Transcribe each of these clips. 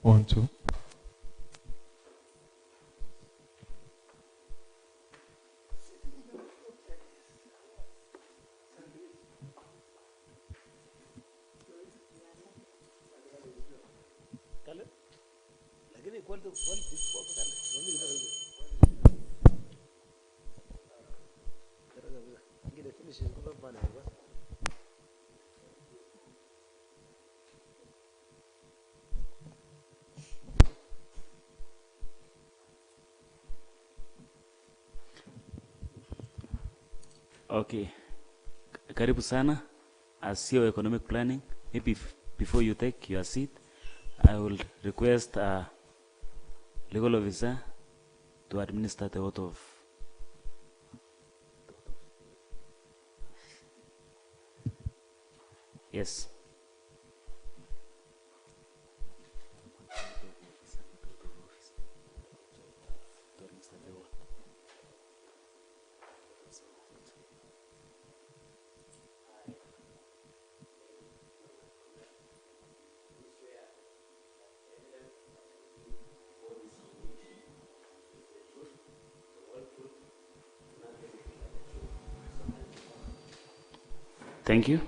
1, 2. Okay. Karibu sana. As your economic planning, maybe before you take your seat, I will request a legal officer to administer the oath of. Yes. Thank you.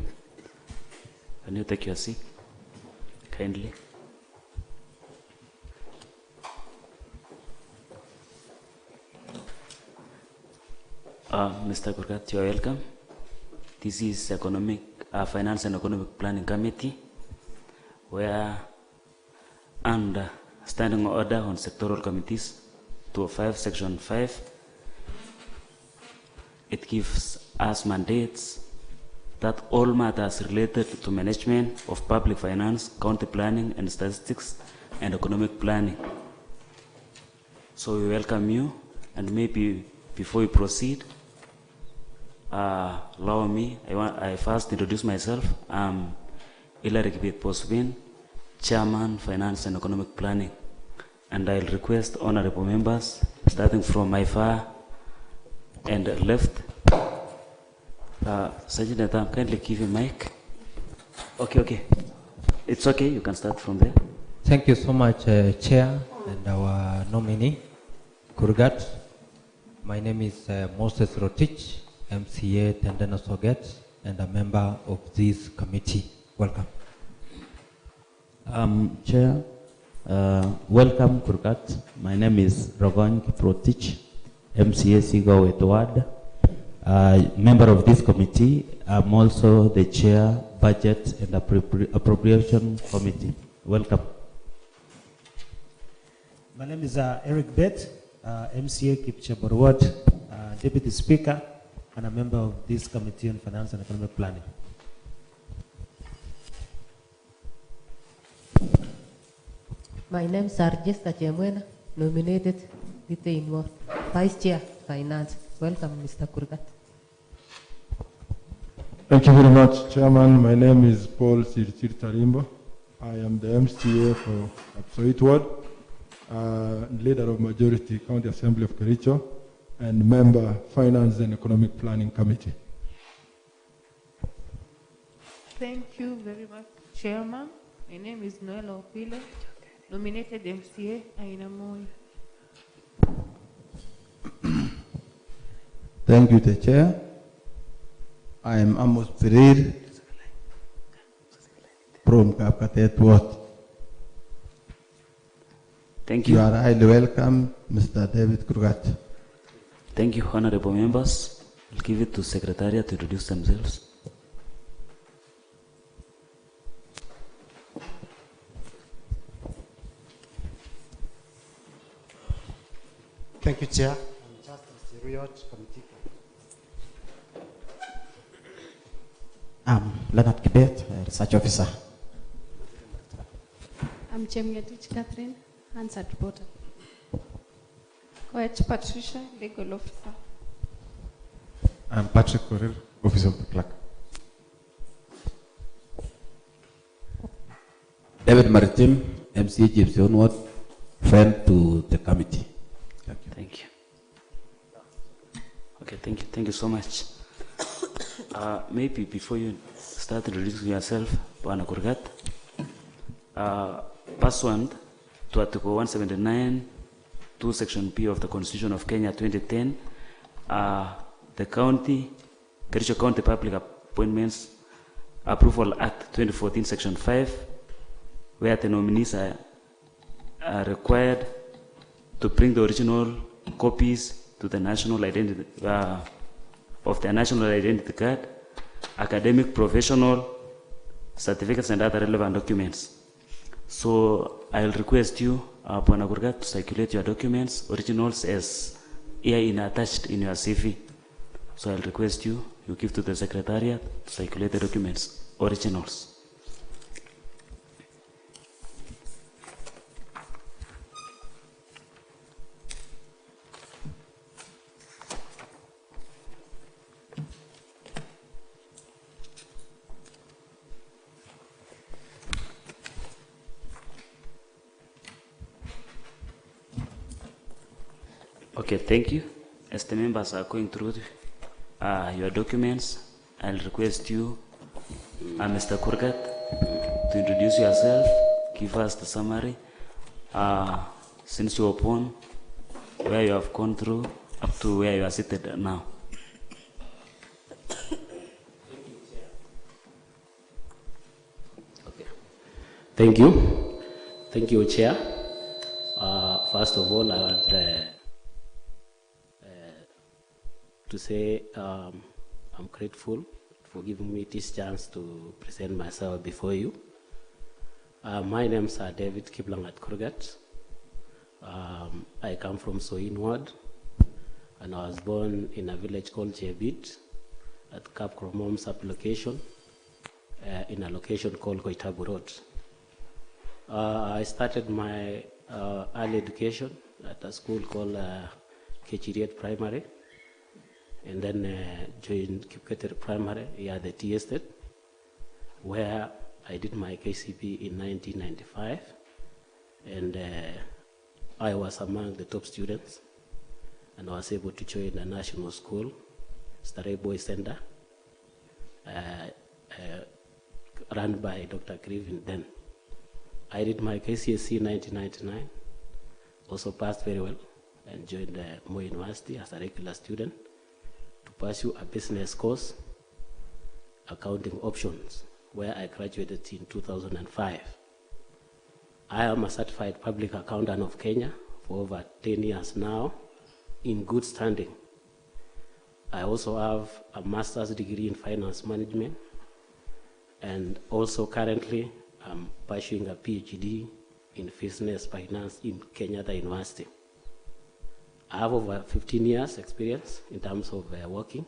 Can you take your seat, kindly? Mr. Kurgat, you are welcome. This is Finance and Economic Planning Committee, where under Standing Order on Sectoral Committees 205, Section 5, it gives us mandates that all matters related to management of public finance, county planning and statistics, and economic planning. So we welcome you, and maybe before we proceed, allow me, I first introduce myself. I'm Hilary Kibet-Posbin, Chairman, Finance and Economic Planning, and I'll request honorable members, starting from my far and left, Sergeant Atam, kindly give a mic. Okay. It's okay, you can start from there. Thank you so much, Chair and our nominee, Kurgat. My name is Moses Rotich, MCA Tendana Soget, and a member of this committee. Welcome. Chair, welcome Kurgat. My name is Rogon Kiprotich, MCA Sigo Edward. Member of this committee. I'm also the chair, budget and appropriation committee. Welcome. My name is Eric Bett, MCA Kipchaborwad, deputy speaker and a member of this committee on finance and economic planning. My name is Arjes Kachemwena, nominated detained Vice Chair, Finance. Welcome, Mr. Kurgat. Thank you very much, Chairman. My name is Paul Sirtir Tarimbo. I am the MCA for Kapsoit Ward, leader of Majority County Assembly of Kericho, and member Finance and Economic Planning Committee. Thank you very much, Chairman. My name is Noel Opile, nominated MCA Ainamoi. Thank you, the Chair. I am Amos Pereira from Kapkatet Ward. Thank you. You are highly welcome, Mr. David Kurgat. Thank you, honorable members. I'll give it to Secretariat to introduce themselves. Thank you, Chair. I'm Justice Riot, Committee. I'm Leonard Kibet, Research Officer. I'm Chemgetich Catherine, Hansard reporter. Coach Patricia, Legal Officer. I'm Patrick Correll, Office of the Clerk. David Maritim, MCA Gypsy Onward, friend to the committee. Thank you. Okay, thank you so much. Maybe before you start introducing yourself, Bwana Kurgat, pursuant to Article 179, 2 Section P of the Constitution of Kenya 2010, the Kericho County Public Appointments Approval Act 2014 Section 5, where the nominees are required to bring the original copies to the national identity of their national identity card, academic, professional certificates, and other relevant documents. So I'll request you, Bwana Kurgat, to circulate your documents, originals, as here attached in your CV. So I'll request you give to the Secretariat to circulate the documents, originals. Okay, thank you. As the members are going through your documents, I'll request you, Mr. Kurgat, to introduce yourself, give us the summary, since you're upon where you have gone through up to where you are seated now. Okay. Thank you. Thank you, Chair. First of all, I want to say I'm grateful for giving me this chance to present myself before you. My name is David Kiplangat Kurgat. I come from Soin Ward, and I was born in a village called Jebit at Cap Kromom sub-location in a location called Koitabu Road. I started my early education at a school called Kechiriet Primary, and then joined Kipketer Primary here at the Tea Estate, where I did my KCP in 1995, and I was among the top students, and I was able to join the national school, Starry Boys Center, run by Dr. Griffin then. I did my KCSE in 1999, also passed very well, and joined Moi University as a regular student to pursue a business course, accounting options, where I graduated in 2005. I am a certified public accountant of Kenya for over 10 years now, in good standing. I also have a master's degree in finance management, and also currently I'm pursuing a PhD in business finance in Kenyatta University. I have over 15 years experience in terms of working,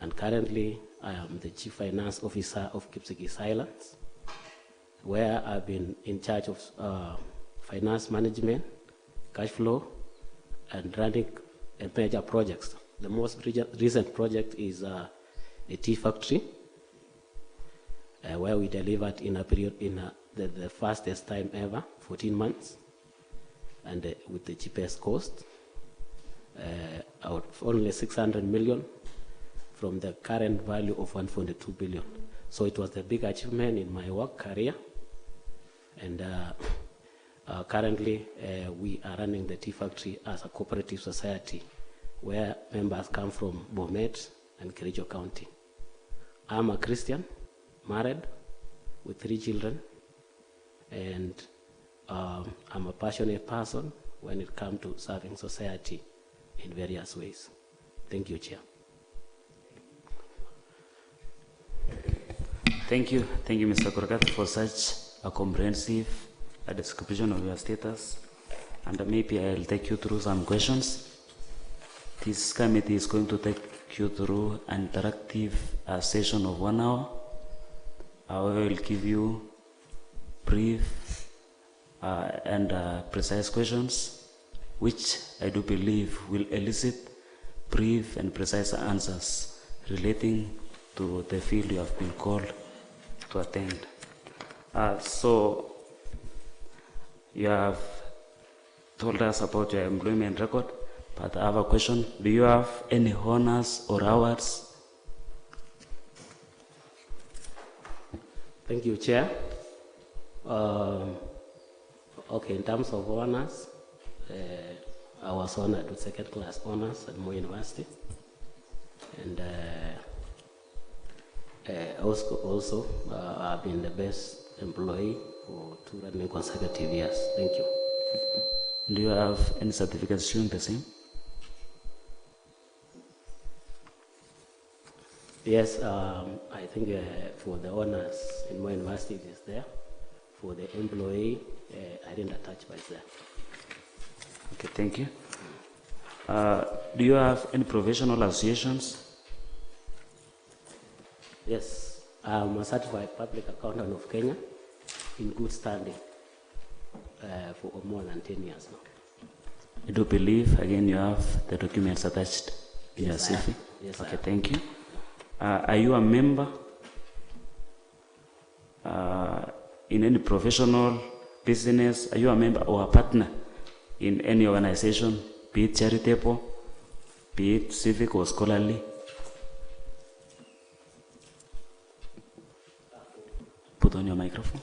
and currently I am the Chief Finance Officer of Kipsigis Islands, where I've been in charge of finance management, cash flow, and running major projects. The most recent project is a tea factory, where we delivered in a period the fastest time ever, 14 months, and with the cheapest cost, out of only 600 million from the current value of 1.2 billion. So it was a big achievement in my work career, and currently we are running the tea factory as a cooperative society where members come from Bomet and Kericho County. I'm a Christian, married with 3 children, and I'm a passionate person when it comes to serving society in various ways. Thank you, Chair. Thank you, Mr. Kurgat, for such a comprehensive description of your status. And maybe I'll take you through some questions. This committee is going to take you through an interactive session of 1 hour. I will give you brief and precise questions, which I do believe will elicit brief and precise answers relating to the field you have been called to attend. So you have told us about your employment record, but I have a question. Do you have any honors or awards? Thank you, Chair. Okay, in terms of honors, I was honored with second class honors at Moi University. And also I've been the best employee for 2 running consecutive years. Thank you. Do you have any certificates showing the same? Yes, I think for the honors in Moi University it is there. For the employee, I didn't attach by there. Okay, thank you. Do you have any professional associations? Yes, I'm a certified public accountant of Kenya in good standing for more than 10 years now. I do believe, again, you have the documents attached in Yes, your I CV. have. Yes, I Okay, have. thank you. Are you a member in any professional business? Are you a member or a partner in any organization, be it charitable, be it civic or scholarly? Put on your microphone.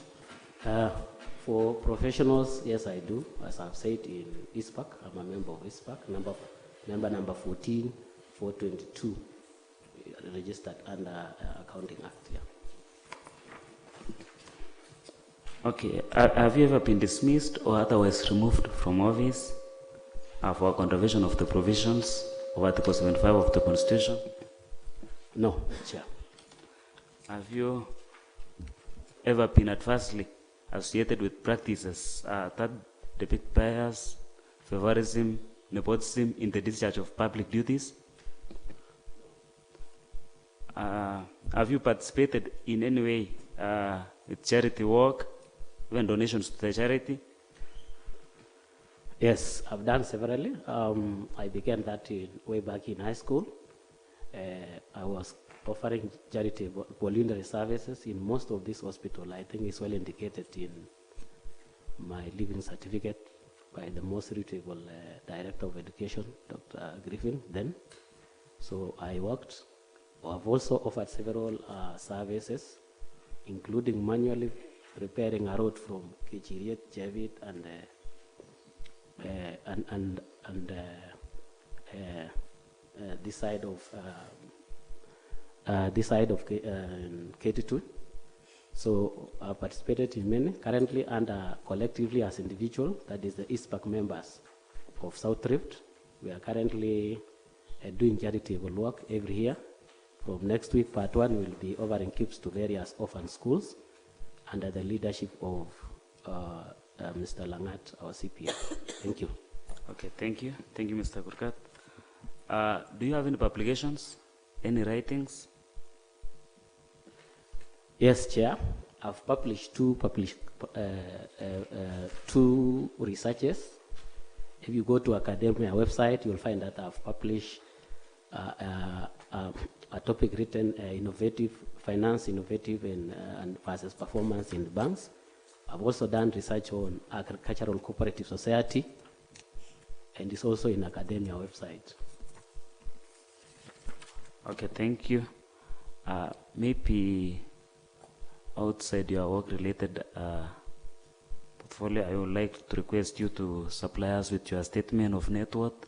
For professionals, yes, I do. As I've said in ISPAC, I'm a member of ISPAC, member number 14422, registered under Accounting Act. Yeah. Okay, have you ever been dismissed or otherwise removed from office for contravention of the provisions of Article 75 of the Constitution? No, Chair. Have you ever been adversely associated with practices that depict bias, favorism, nepotism in the discharge of public duties? Have you participated in any way with charity work, even donations to the charity? Yes, I've done severally. I began that way back in high school. I was offering charity voluntary services in most of this hospital. I think it's well indicated in my living certificate by the most reputable Director of Education, Dr. Griffin, then. So I worked. I've also offered several services, including manually repairing a road from Kichiriet, Javit, and this side of KT2. So I participated in many. Currently, and collectively as individual, that is the ISPAC members of South Rift. We are currently doing charitable work every year. From next week, part 1 will be offering gifts to various orphan schools under the leadership of Mr. Langat, our CPA. Thank you. Okay, thank you. Thank you, Mr. Kurgat. Do you have any publications, any writings? Yes, Chair. I've published two researches. If you go to academia website, you'll find that I've published a topic written innovative finance, innovative and versus performance in the banks. I've also done research on agricultural cooperative society, and it's also in academia website. Okay, thank you. Maybe outside your work-related portfolio, I would like to request you to supply us with your statement of net worth.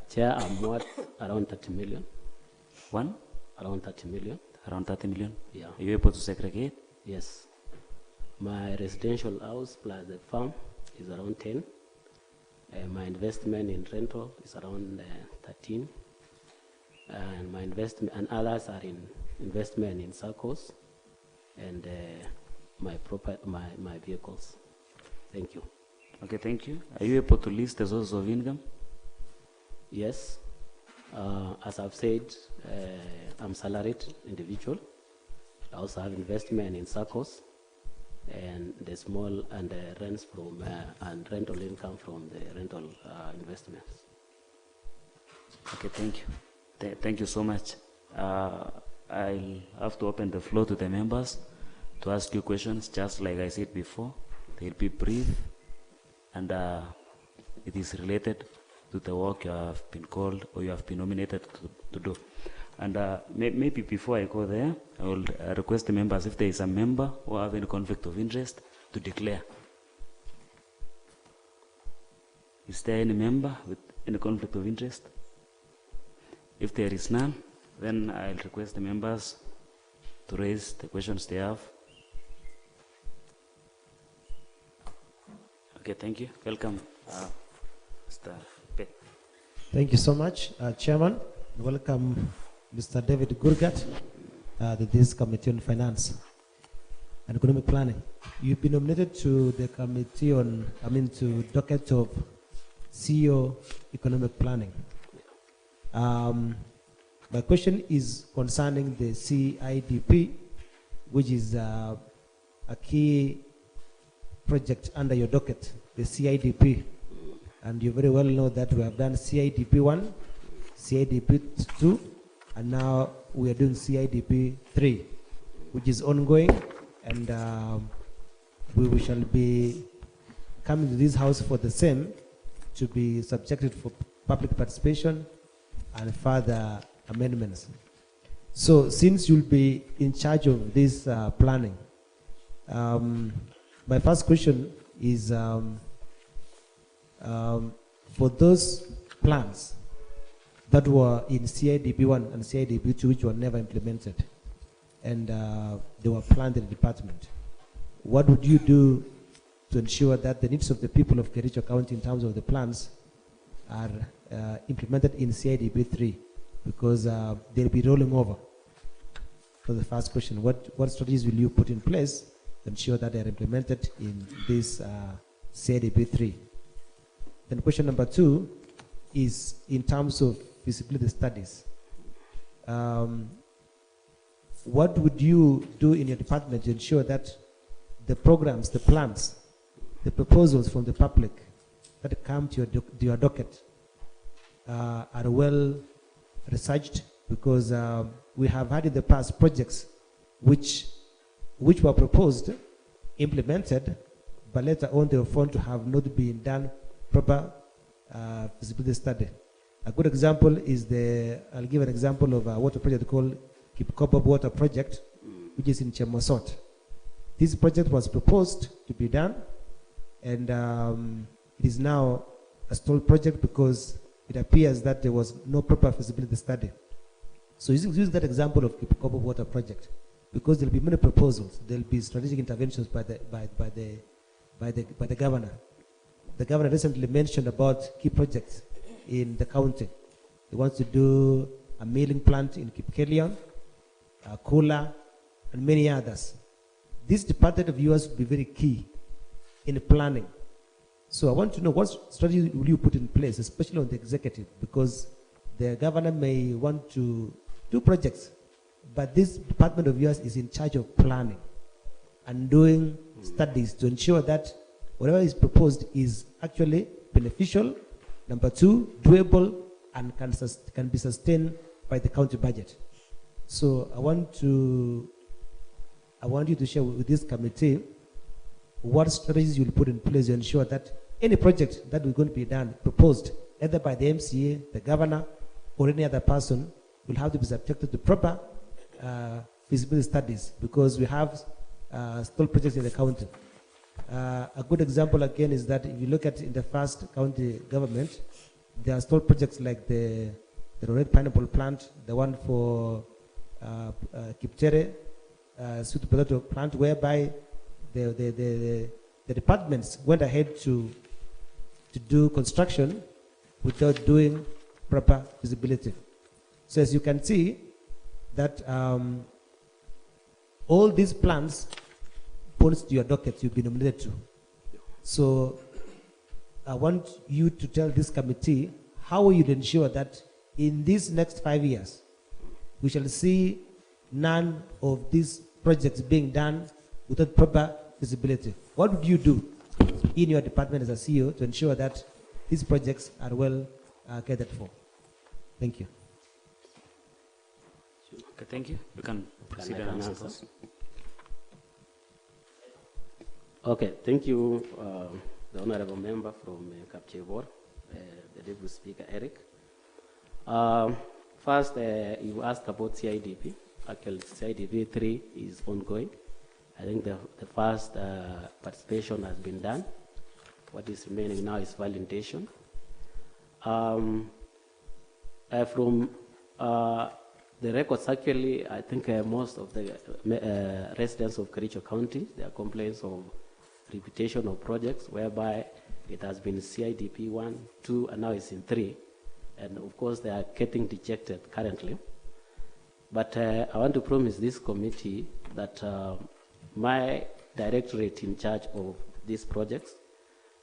Chair, I'm worth around 30 million. One? Around 30 million. Around 30 million? Yeah. Are you able to segregate? Yes. My residential house plus the farm is around 10. My investment in rental is around 13. And my investment and others are in investment in circles and my vehicles. Thank you. Okay, thank you. Are you able to list the sources of income? Yes. As I've said, I'm salaried individual. I also have investment in circles and the small and rents from and rental income from the rental investments. Okay, thank you. Thank you so much. I'll have to open the floor to the members to ask you questions, just like I said before. They'll be brief, and it is related to the work you have been called or you have been nominated to do. And maybe before I go there, I will request the members, if there is a member who have any conflict of interest, to declare. Is there any member with any conflict of interest? If there is none, then I'll request the members to raise the questions they have. Okay, thank you. Welcome, Mr. Pe. Thank you so much, Chairman. Welcome, Mr. David Kurgat, to this Committee on Finance and Economic Planning. You've been nominated to the committee on, to docket of CEO Economic Planning. My question is concerning the CIDP, which is a key project under your docket, the CIDP. And you very well know that we have done CIDP 1, CIDP 2, and now we are doing CIDP 3, which is ongoing, and we shall be coming to this house for the same, to be subjected for public participation and further amendments. So since you'll be in charge of this planning, my first question is for those plans that were in CIDP 1 and CIDP 2 which were never implemented, and they were planned in the department, what would you do to ensure that the needs of the people of Kericho County in terms of the plans are implemented in CIDP 3? Because they'll be rolling over. For the first question, what strategies will you put in place to ensure that they are implemented in this CIDP 3? Then question number 2 is in terms of feasibility studies. What would you do in your department to ensure that the programs, the plans, the proposals from the public that come to your docket are well researched? Because we have had in the past projects which were proposed, implemented, but later on they were found to have not been done proper feasibility study. A good example is I'll give an example of a water project called Kipkobob Water Project, which is in Chemosot. This project was proposed to be done, and it is now a stalled project because it appears that there was no proper feasibility study. So using that example of Kipkobob Water Project, because there will be many proposals, there will be strategic interventions by the governor. The governor recently mentioned about key projects in the county. He wants to do a milling plant in Kipkelion, Kula, and many others. This department of yours will be very key in planning. So I want to know what strategy will you put in place, especially on the executive, because the governor may want to do projects, but this department of yours is in charge of planning and doing studies to ensure that whatever is proposed is actually beneficial, number 2, doable, and can be sustained by the county budget. So I want you to share with this committee what strategies you will put in place to ensure that any project that is going to be done, proposed, either by the MCA, the governor, or any other person, will have to be subjected to proper feasibility studies, because we have stalled projects in the county. A good example again is that if you look at in the first county government, there are stalled projects like the red pineapple plant, the one for Kiptere, sweet potato plant, whereby the departments went ahead to do construction without doing proper feasibility. So as you can see, that all these plans points to your docket you've been nominated to. So I want you to tell this committee how you ensure that in these next 5 years, we shall see none of these projects being done without proper feasibility. What would you do in your department as a CEO to ensure that these projects are well catered for? Thank you. Okay, thank you. You can proceed and answer those. Okay, thank you, the honorable member from Kapchebor, the deputy speaker, Eric. First, you asked about CIDP. Actually, CIDP 3 is ongoing. I think the first participation has been done. What is remaining now is validation. From the records, actually, I think most of the residents of Kericho County, their complaints of repetition of projects, whereby it has been CIDP 1, 2, and now it's in 3. And of course, they are getting dejected currently. But I want to promise this committee that my directorate in charge of these projects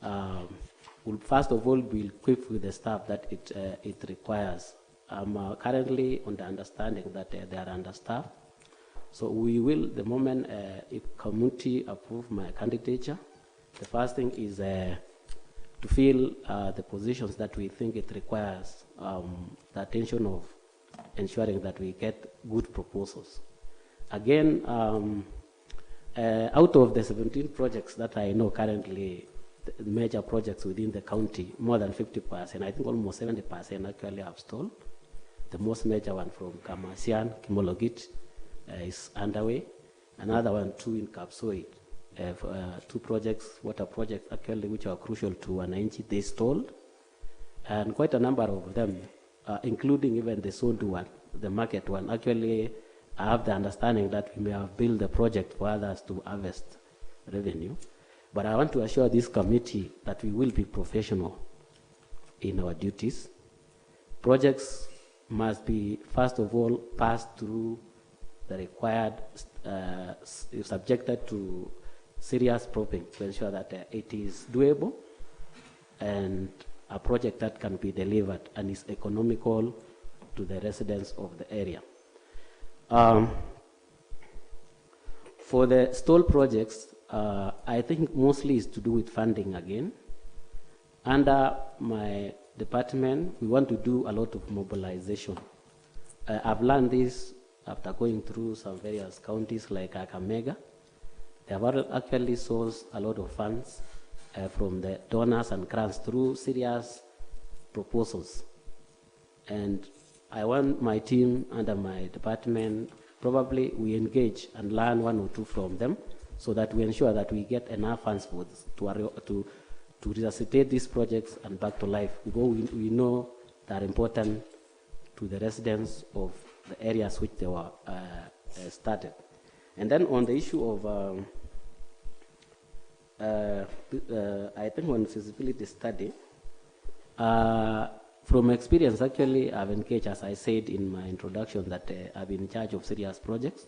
will first of all be equipped with the staff that it requires. I'm currently on the understanding that they are understaffed. So we will, the moment if committee approve my candidature, the first thing is to fill the positions that we think it requires the attention of ensuring that we get good proposals. Again, out of the 17 projects that I know currently, the major projects within the county, more than 50%, I think almost 70% actually have stalled. The most major one from Kamasian, Kimologit, is underway. Another one, 2 in Kapsoid. 2 projects, water projects actually, which are crucial to Wananchi, they stalled. And quite a number of them, including even the Sondu one, the market one, actually I have the understanding that we may have built the project for others to harvest revenue. But I want to assure this committee that we will be professional in our duties. Projects must be, first of all, passed through the required, subjected to serious probing to ensure that it is doable and a project that can be delivered and is economical to the residents of the area. For the stall projects, I think mostly is to do with funding again. Under my department, we want to do a lot of mobilization. I've learned this after going through some various counties like Kakamega. They have actually sourced a lot of funds from the donors and grants through serious proposals. And I want my team under my department, probably we engage and learn 1 or 2 from them so that we ensure that we get enough funds for this, to resuscitate these projects and back to life. Because we know they are important to the residents of the areas which they were started. And then on the issue of, I think on feasibility study, from experience, actually, I've engaged, as I said in my introduction, that I've been in charge of serious projects.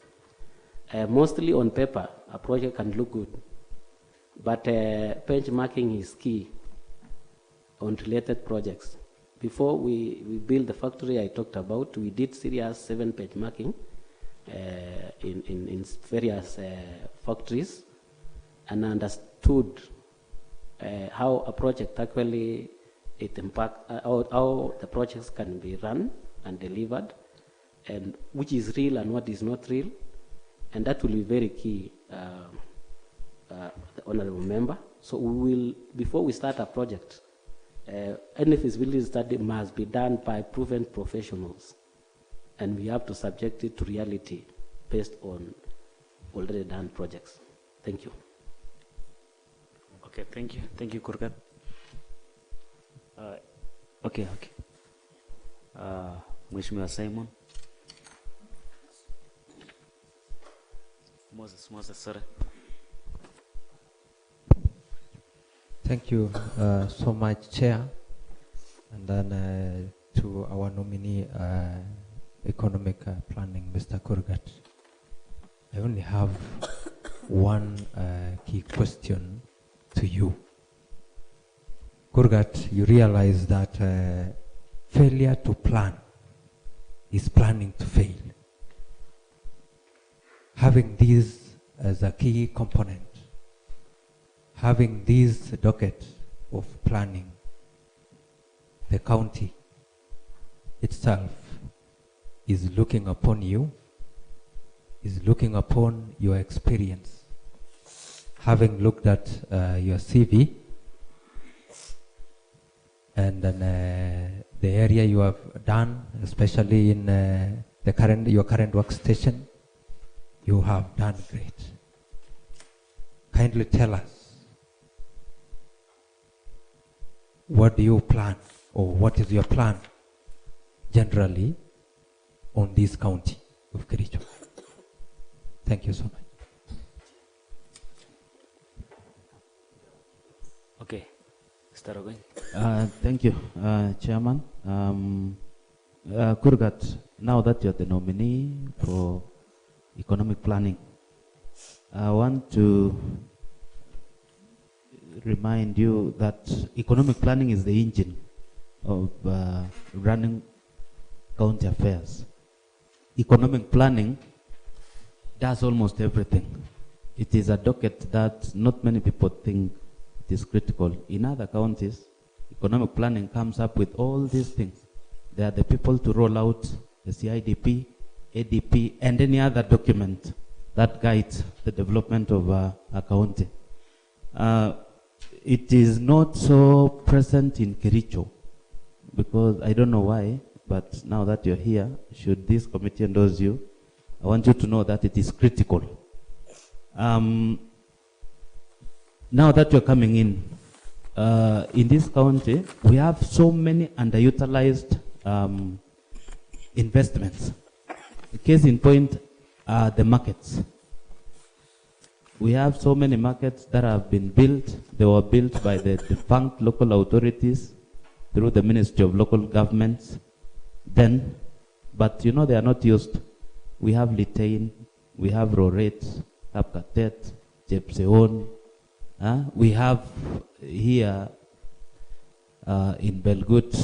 Mostly on paper, a project can look good, but benchmarking is key on related projects. Before we built the factory I talked about, we did serious 7 benchmarking in various factories and understood how a project actually how the projects can be run and delivered, and which is real and what is not real, and that will be very key, the honorable member. So we will, before we start a project, any feasibility study must be done by proven professionals, and we have to subject it to reality based on already done projects. Thank you. Okay, thank you, Kurgat. Okay. Mheshimiwa Simon. Moses, sorry. Thank you so much, Chair. And then to our nominee, Economic Planning, Mr. Kurgat. I only have one key question to you. Kurgat, you realize that failure to plan is planning to fail. Having this as a key component, having this docket of planning, the county itself is looking upon you, is looking upon your experience. Having looked at your CV, and then the area you have done, especially in your current workstation. You have done great. Kindly tell us, what do you plan, or what is your plan generally on this county of Kericho? Thank you so much. Okay, Mr. Rogan. Thank you, Chairman. Kurgat, now that you're the nominee for economic planning, I want to remind you that economic planning is the engine of running county affairs. Economic planning does almost everything. It is a docket that not many people think it is critical. In other counties, economic planning comes up with all these things. They are the people to roll out the CIDP, ADP, and any other document that guides the development of a county. It is not so present in Kericho, because I don't know why, but now that you're here, should this committee endorse you, I want you to know that it is critical. Now that you're coming in this county, we have so many underutilized investments. The case in point are the markets. We have so many markets that have been built. They were built by the defunct local authorities through the Ministry of Local Governments then, but you know they are not used. We have Litain, we have Roret, Kapkatet, Jepseon. We have here in Belgut,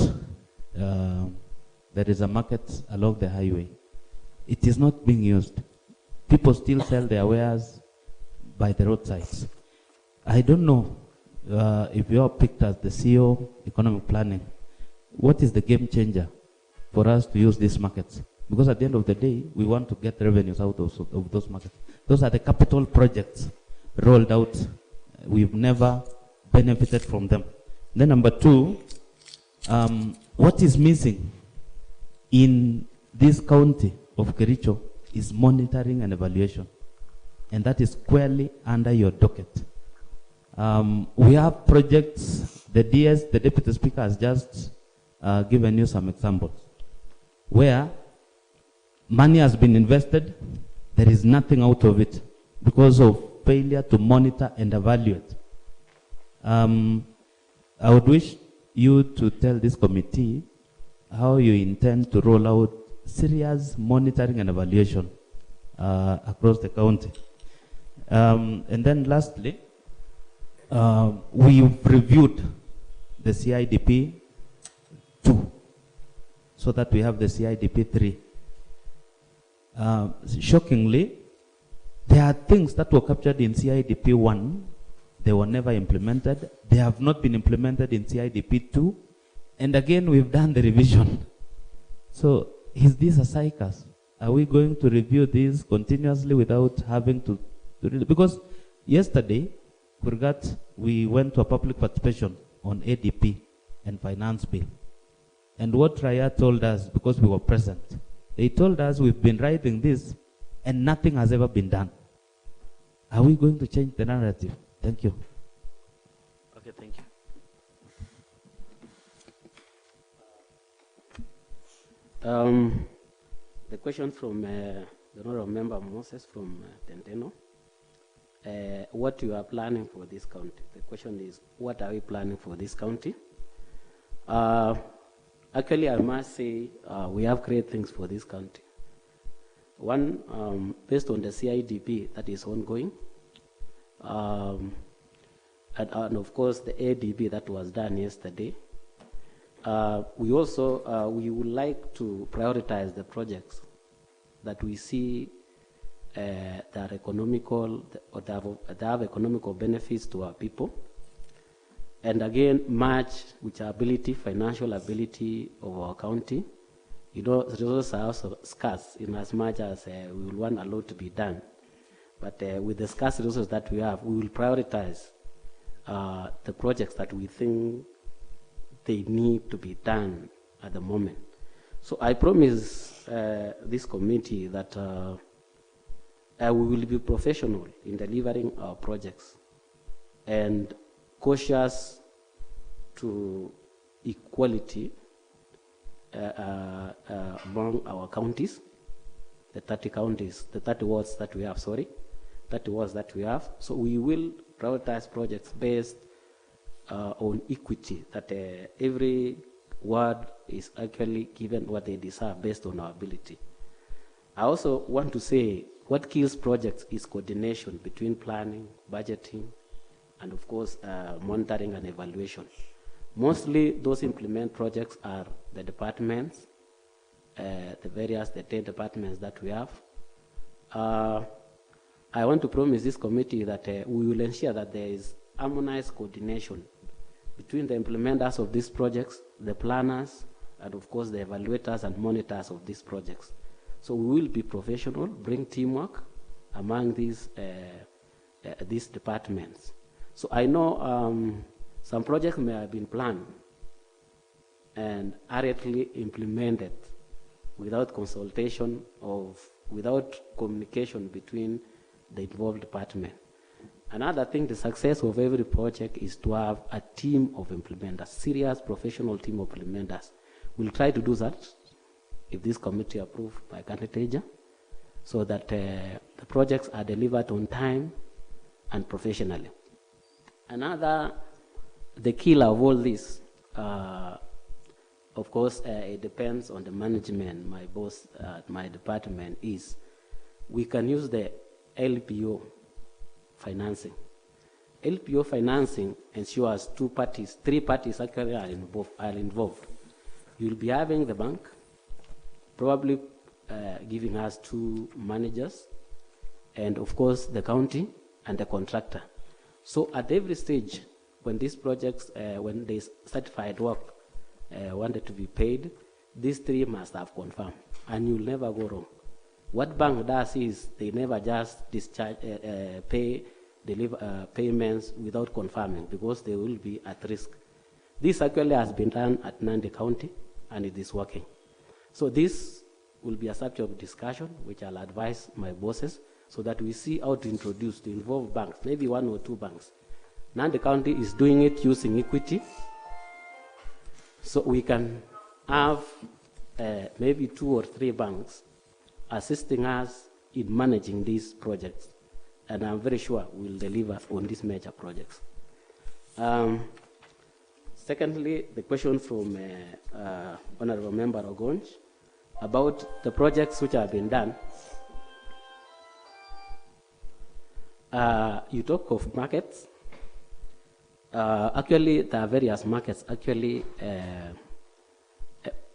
there is a market along the highway. It is not being used. People still sell their wares by the roadsides. I don't know if you are picked as the CEO, economic planning, what is the game changer for us to use these markets? Because at the end of the day, we want to get revenues out of those markets. Those are the capital projects rolled out. We've never benefited from them. Then number two, what is missing in this county of Kericho is monitoring and evaluation. And that is squarely under your docket. We have projects, the DS, the Deputy Speaker has just given you some examples, where money has been invested, there is nothing out of it because of failure to monitor and evaluate. I would wish you to tell this committee how you intend to roll out serious monitoring and evaluation across the county. And then lastly, we've reviewed the CIDP 2 so that we have the CIDP 3. Shockingly, there are things that were captured in CIDP 1, they were never implemented. They have not been implemented in CIDP 2. And again, we've done the revision. So, is this a cycus? Are we going to review these continuously without having to read? Because yesterday, Kurgat, we went to a public participation on ADP and finance bill. And what Raya told us, because we were present, they told us we've been writing this and nothing has ever been done. Are we going to change the narrative? Thank you. Okay, thank you. The question from the Honorable Member Moses from Tendeno. What you are planning for this county? The question is, what are we planning for this county? Actually, I must say we have great things for this county. One, based on the CIDP that is ongoing, and of course the ADB that was done yesterday. We also we would like to prioritize the projects that we see that are economical or that have economical benefits to our people, and again match with our ability, financial ability of our county. You know, the resources are also scarce in as much as we will want a lot to be done. But with the scarce resources that we have, we will prioritize the projects that we think they need to be done at the moment. So I promise this committee that we will be professional in delivering our projects and cautious to equality among our counties, the 30 counties, the 30 wards that we have, 30 wards that we have. So we will prioritize projects based on equity, that every ward is actually given what they deserve based on our ability. I also want to say what kills projects is coordination between planning, budgeting, and of course, monitoring and evaluation. Mostly those implement projects are the departments, the 10 departments that we have. I want to promise this committee that we will ensure that there is harmonized coordination between the implementers of these projects, the planners, and of course the evaluators and monitors of these projects. So we will be professional, bring teamwork among these departments. So I know some projects may have been planned and hurriedly implemented without consultation without communication between the involved department. Another thing, the success of every project is to have a team of implementers, serious professional team of implementers. We'll try to do that if this committee approved by candidate, so that the projects are delivered on time and professionally. Another, the killer of all this, of course, it depends on the management. My boss at my department is, we can use the LPO financing. LPO financing ensures three parties actually are involved. You'll be having the bank, probably giving us 2 managers, and of course the county and the contractor. So at every stage, when these projects, when they certified work wanted to be paid, these 3 must have confirmed, and you'll never go wrong. What bank does is they never just discharge, deliver payments without confirming, because they will be at risk. This actually has been done at Nandi County, and it is working. So this will be a subject of discussion, which I'll advise my bosses, so that we see how to involve banks, maybe 1 or 2 banks. Nandi County is doing it using equity, so we can have maybe 2 or 3 banks assisting us in managing these projects, and I'm very sure we'll deliver on these major projects. Secondly, the question from Honorable Member Ogonj about the projects which have been done. You talk of markets. Actually, there are various markets. Actually,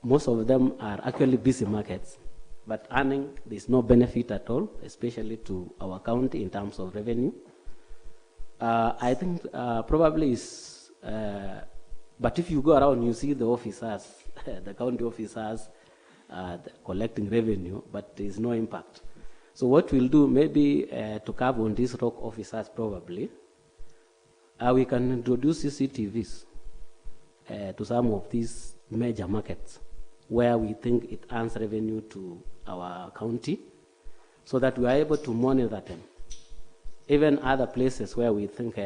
most of them are actually busy markets, but earning, there's no benefit at all, especially to our county in terms of revenue. I think probably is, but if you go around, you see the officers, the county officers collecting revenue, but there's no impact. So what we'll do, maybe to cover on these rock officers probably, we can introduce CCTVs to some of these major markets where we think it earns revenue to our county, so that we are able to monitor them. Even other places where we think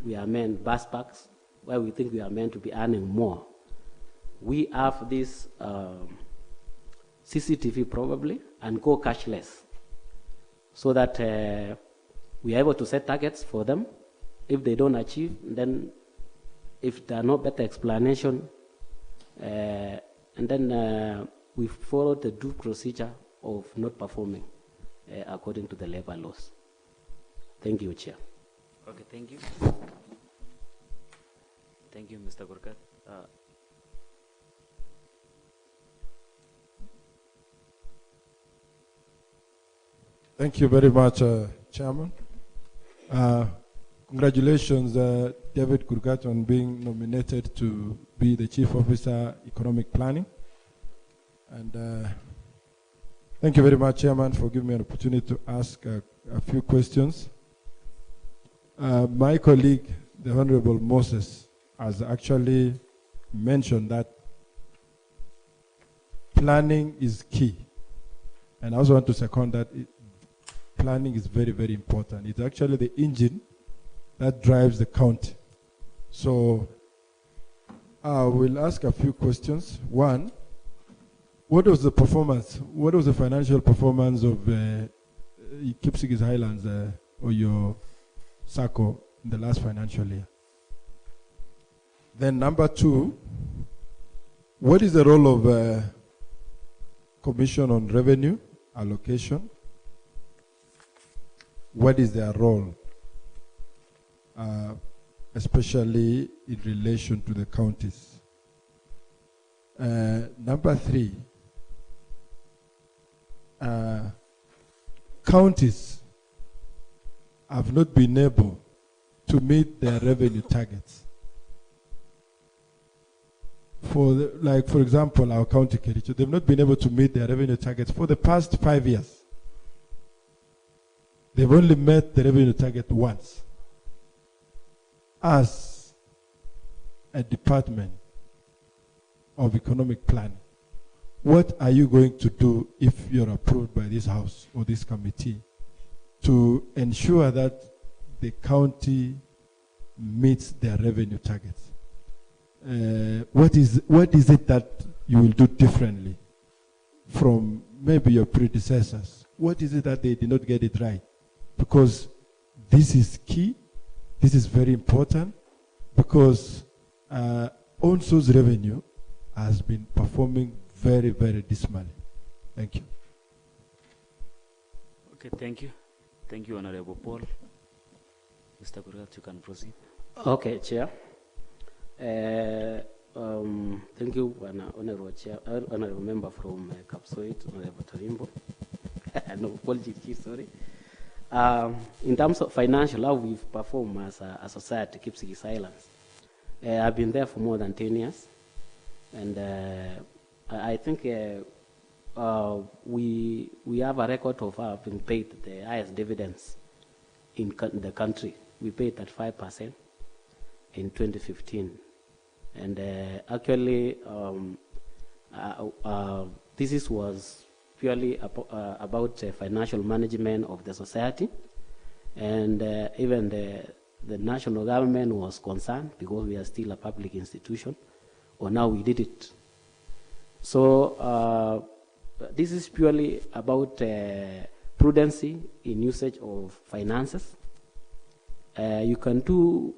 we are meant, bus parks, where we think we are meant to be earning more, we have this CCTV probably, and go cashless, so that we are able to set targets for them. If they don't achieve, then if there are no better explanation, and then we follow the due procedure of not performing according to the labor laws. Thank you, Chair. Okay, thank you. Thank you, Mr. Kurgat. Thank you very much, Chairman. Congratulations, David Kurgat, on being nominated to be the Chief Officer, Economic Planning. And thank you very much, Chairman, for giving me an opportunity to ask a few questions. My colleague, the Honorable Moses, has actually mentioned that planning is key. And I also want to second that planning is very, very important. It's actually the engine that drives the county. So I will ask a few questions. One, what was the performance? What was the financial performance of Kipsigis Highlands or your SACCO in the last financial year? Then number two, what is the role of Commission on Revenue Allocation? What is their role, especially in relation to the counties? Number three, counties have not been able to meet their revenue targets. For example, our county Kericho, they've not been able to meet their revenue targets for the past 5 years. They've only met the revenue target once. As a department of economic planning, what are you going to do if you're approved by this house or this committee to ensure that the county meets their revenue targets? What is it that you will do differently from maybe your predecessors? What is it that they did not get it right? Because this is key, this is very important, because own source revenue has been performing very, very dismally. Thank you. Okay, thank you. Thank you, Honorable Paul. Mr. Kurgat, you can proceed. Okay, Chair. Thank you, Honorable Chair, Honorable Member from Kapsoit, Honorable Tarimbo. No, apologies, sorry. In terms of financial, how we've performed as a society, Kipsigis Highlands. I've been there for more than 10 years. And I think we have a record of having paid the highest dividends in the country. We paid at 5% in 2015. And actually, this was purely about financial management of the society. And even the national government was concerned because we are still a public institution, or now we did it. So this is purely about prudency in usage of finances. You can do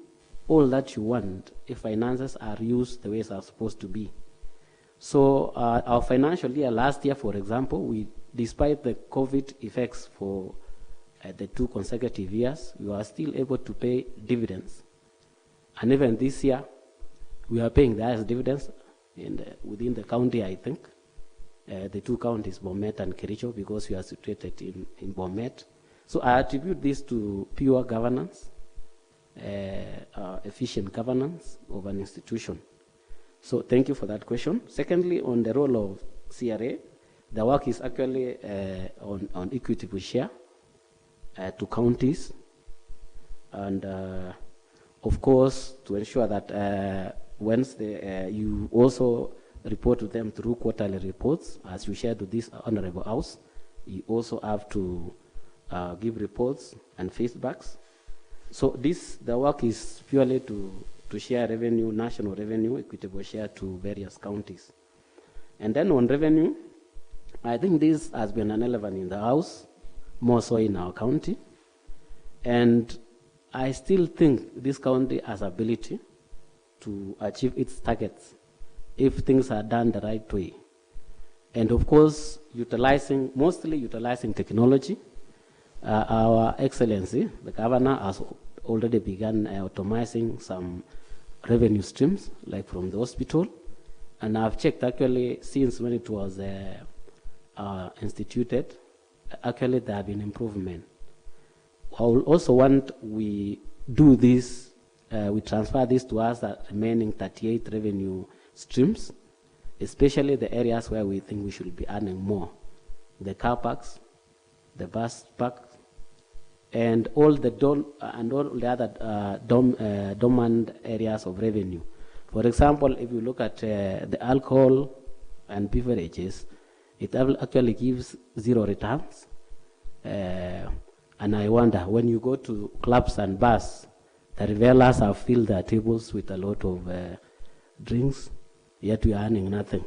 all that you want if finances are used the way they are supposed to be. So our financial year last year, for example, despite the COVID effects for the 2 consecutive years, we were still able to pay dividends. And even this year, we are paying the highest dividends within the county, I think. The 2 counties, Bomet and Kericho, because we are situated in Bomet. So I attribute this to pure governance, efficient governance of an institution. So thank you for that question. Secondly, on the role of CRA, the work is actually on equitable share to counties, and of course to ensure that once you also report to them through quarterly reports, as you shared with this honorable house, you also have to give reports and feedbacks. So the work is purely to share revenue, national revenue, equitable share to various counties. And then on revenue, I think this has been an elephant in the house, more so in our county. And I still think this county has ability to achieve its targets if things are done the right way. And of course, mostly utilizing technology. Our Excellency, the Governor, has already begun automizing some revenue streams, like from the hospital. And I've checked actually since when it was instituted, actually there have been improvement. I will also want we do this, we transfer this to us, the remaining 38 revenue streams, especially the areas where we think we should be earning more. The car parks, the bus parks, and all the other dormant areas of revenue. For example, if you look at the alcohol and beverages, it actually gives zero returns. And I wonder, when you go to clubs and bars, the revelers have filled their tables with a lot of drinks, yet we are earning nothing.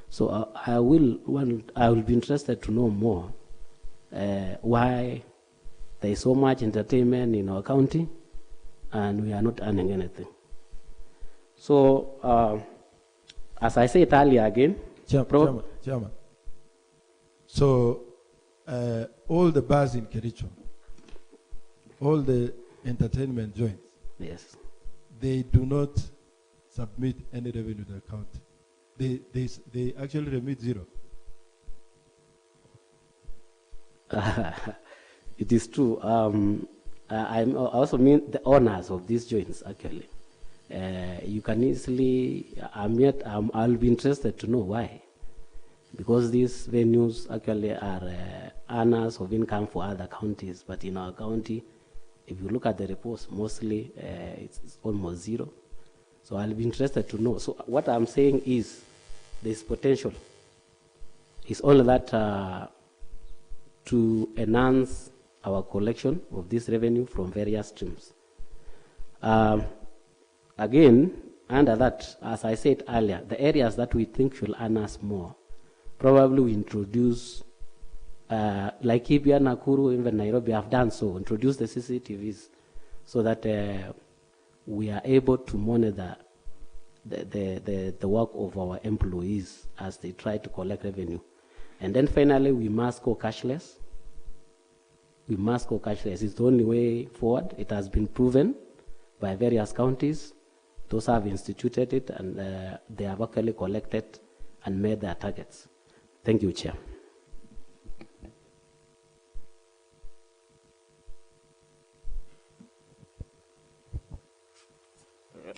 So I will be interested to know more why there is so much entertainment in our county and we are not earning anything. So, as I said earlier again, Chairman. So, all the bars in Kericho, all the entertainment joints, yes, they do not submit any revenue to the county. They actually remit zero. It is true. I also mean the owners of these joints, actually. You can easily, I'll be interested to know why. Because these venues actually are earners of income for other counties, but in our county, if you look at the reports, mostly it's almost zero. So I'll be interested to know. So what I'm saying is there's potential. It's all that to enhance our collection of this revenue from various streams. Again, under that, as I said earlier, the areas that we think should earn us more, probably we introduce, like Ibia, Nakuru, even Nairobi have done so, introduce the CCTVs so that we are able to monitor the work of our employees as they try to collect revenue. And then finally, we must go cashless. We must go cashless. It's the only way forward. It has been proven by various counties. Those have instituted it, and they have actually collected and made their targets. Thank you, Chair.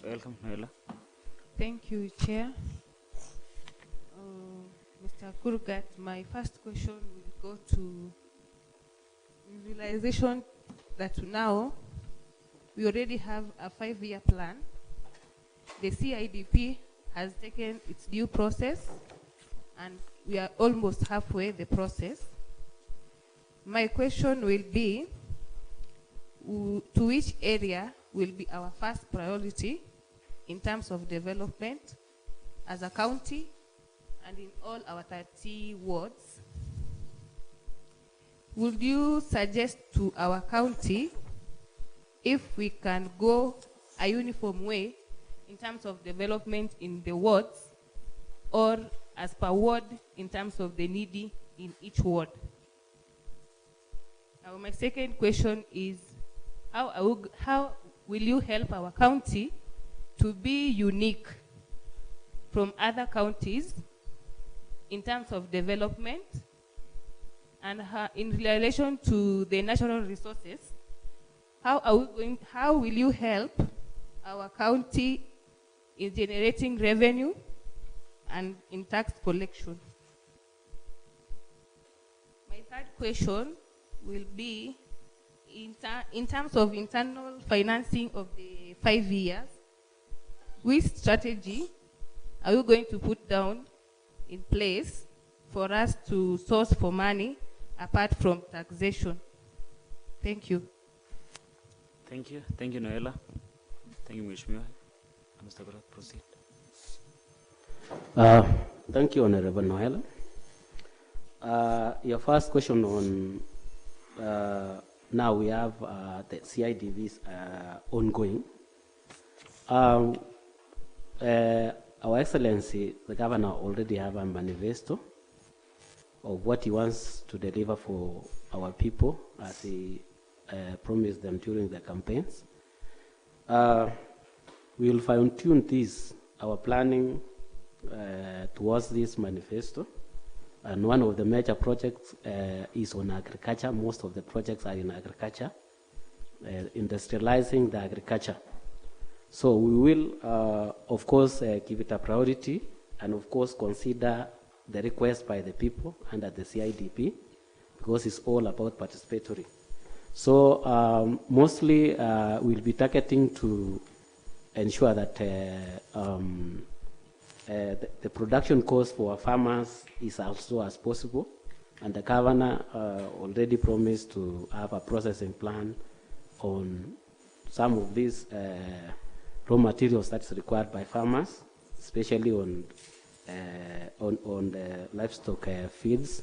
Welcome, Noela. Thank you, Chair. Mr. Kurgat, my first question will go to visualization that now we already have a 5-year plan. The CIDP has taken its due process and we are almost halfway the process. My question will be, to which area will be our first priority in terms of development as a county and in all our 30 wards? Would you suggest to our county if we can go a uniform way in terms of development in the wards, or as per ward in terms of the needy in each ward? Now, my second question is, how will you help our county to be unique from other counties in terms of development, and in relation to the natural resources? How will you help our county in generating revenue and in tax collection? My third question will be, in terms of internal financing of the 5 years, which strategy are you going to put down in place for us to source for money apart from taxation? Thank you. Thank you. Thank you, Noela. Thank you, Mheshimiwa. Mr. Kurgat, proceed. Thank you, Honorable Noela. Your first question on, now we have the CIDVs ongoing. Our Excellency, the Governor, already have a manifesto of what he wants to deliver for our people, as he promised them during the campaigns. We will fine-tune this, our planning towards this manifesto. And one of the major projects is on agriculture. Most of the projects are in agriculture, industrializing the agriculture. So we will, of course, give it a priority, and of course consider the request by the people under the CIDP, because it's all about participatory. So mostly we'll be targeting to ensure that the production cost for farmers is also as possible, and the governor already promised to have a processing plan on some of these raw materials that's required by farmers, especially on the livestock feeds.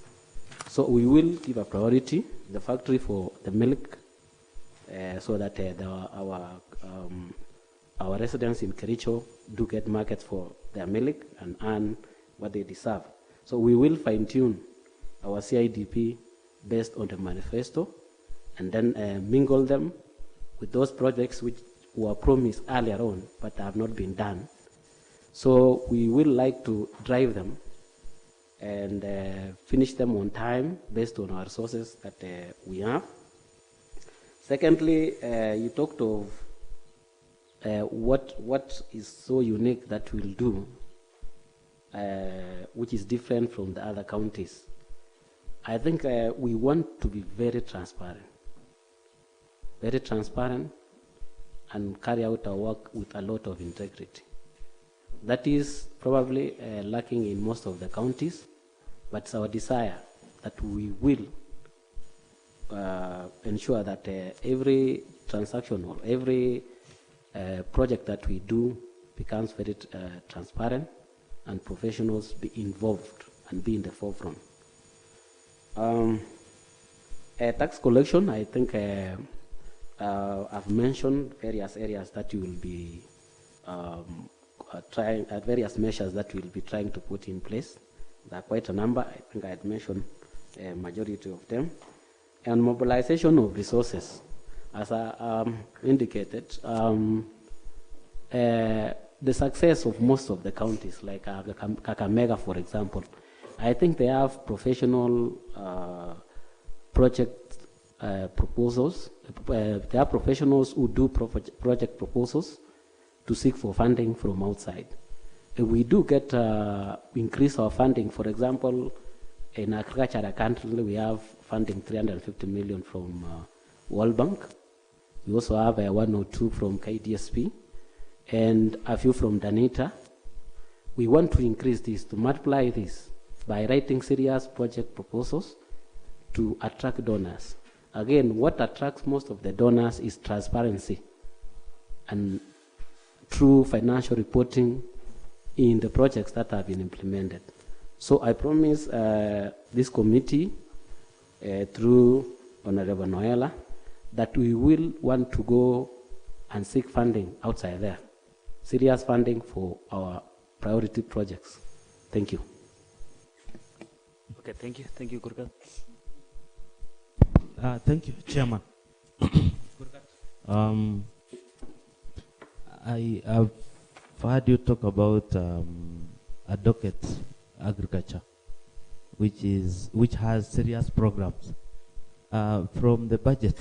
So we will give a priority the factory for the milk, so that our residents in Kericho do get markets for their milk and earn what they deserve. So we will fine-tune our CIDP based on the manifesto, and then mingle them with those projects which were promised earlier on but have not been done. So we will like to drive them and finish them on time based on our resources that we have. Secondly, you talked of what is so unique that we'll do, which is different from the other counties. I think we want to be very transparent and carry out our work with a lot of integrity. That is probably lacking in most of the counties, but it's our desire that we will ensure that every transaction or every project that we do becomes very transparent, and professionals be involved and be in the forefront. Tax collection, I think I've mentioned various areas that you will be trying, various measures that we'll be trying to put in place. There are quite a number. I think I had mentioned a majority of them. And mobilization of resources. As I indicated, the success of most of the counties, like Kakamega, for example, I think they have professional project proposals. They are professionals who do project proposals to seek for funding from outside. We do get increase our funding. For example, in agriculture currently we have funding 350 million from World Bank. We also have 1 or 2 from KDSP and a few from Danita. We want to increase this, to multiply this by writing serious project proposals to attract donors. Again, what attracts most of the donors is transparency and true financial reporting in the projects that have been implemented. So I promise this committee, through Honorable Noela, that we will want to go and seek funding outside there, serious funding for our priority projects. Thank you. Okay, thank you. Thank you, Kurgat. Thank you, Chairman. I have heard you talk about a docket agriculture, which has serious programs from the budget.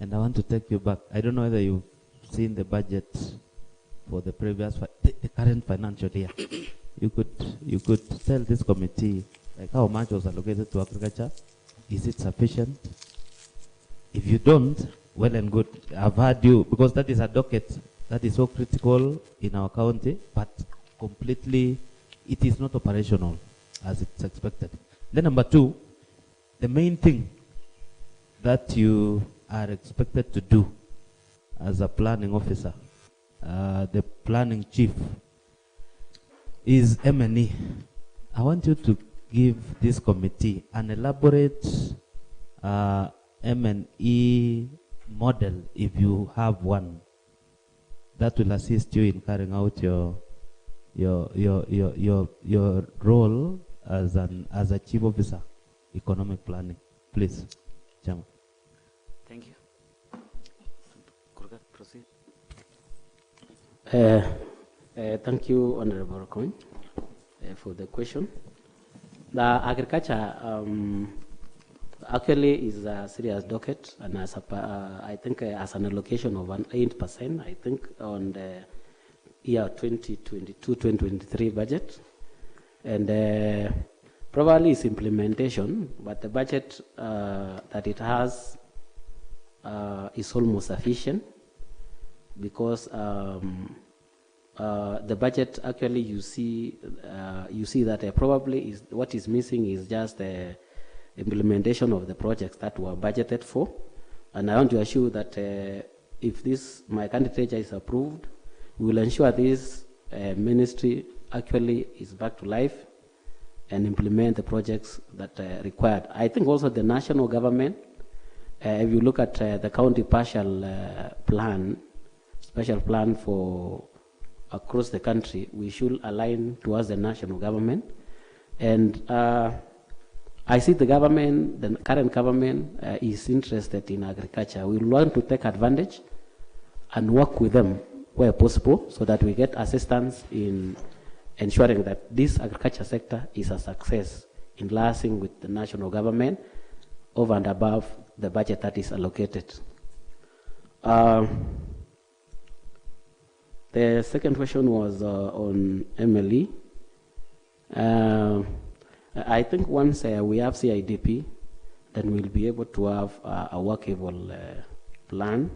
And I want to take you back. I don't know whether you've seen the budget for the previous, the current financial year. You could tell this committee like how much was allocated to agriculture. Is it sufficient? If you don't, well and good. I've heard you, because that is a docket that is so critical in our county, but completely, it is not operational as it's expected. Then number 2, the main thing that you are expected to do as a planning officer, the planning chief, is M&E. I want you to give this committee an elaborate M&E model, if you have one, that will assist you in carrying out your role as a chief officer, economic planning. Please, Chairman. Thank you. Kurgat, proceed. Thank you, Honorable Coin, for the question. The agriculture actually is a serious docket, and as I think as an allocation of an 8%, I think on the year 2022-2023 budget, and probably its implementation, but the budget that it has is almost sufficient, because the budget actually you see that probably is what is missing is just the implementation of the projects that were budgeted for. And I want to assure that if my candidature is approved, we will ensure this ministry actually is back to life and implement the projects that are required. I think also the national government, if you look at the county special plan for across the country, we should align towards the national government. And I see the current government is interested in agriculture. We want to take advantage and work with them where possible so that we get assistance in ensuring that this agriculture sector is a success in liaising with the national government over and above the budget that is allocated. The second question was on MLE. I think once we have CIDP, then we'll be able to have a workable plan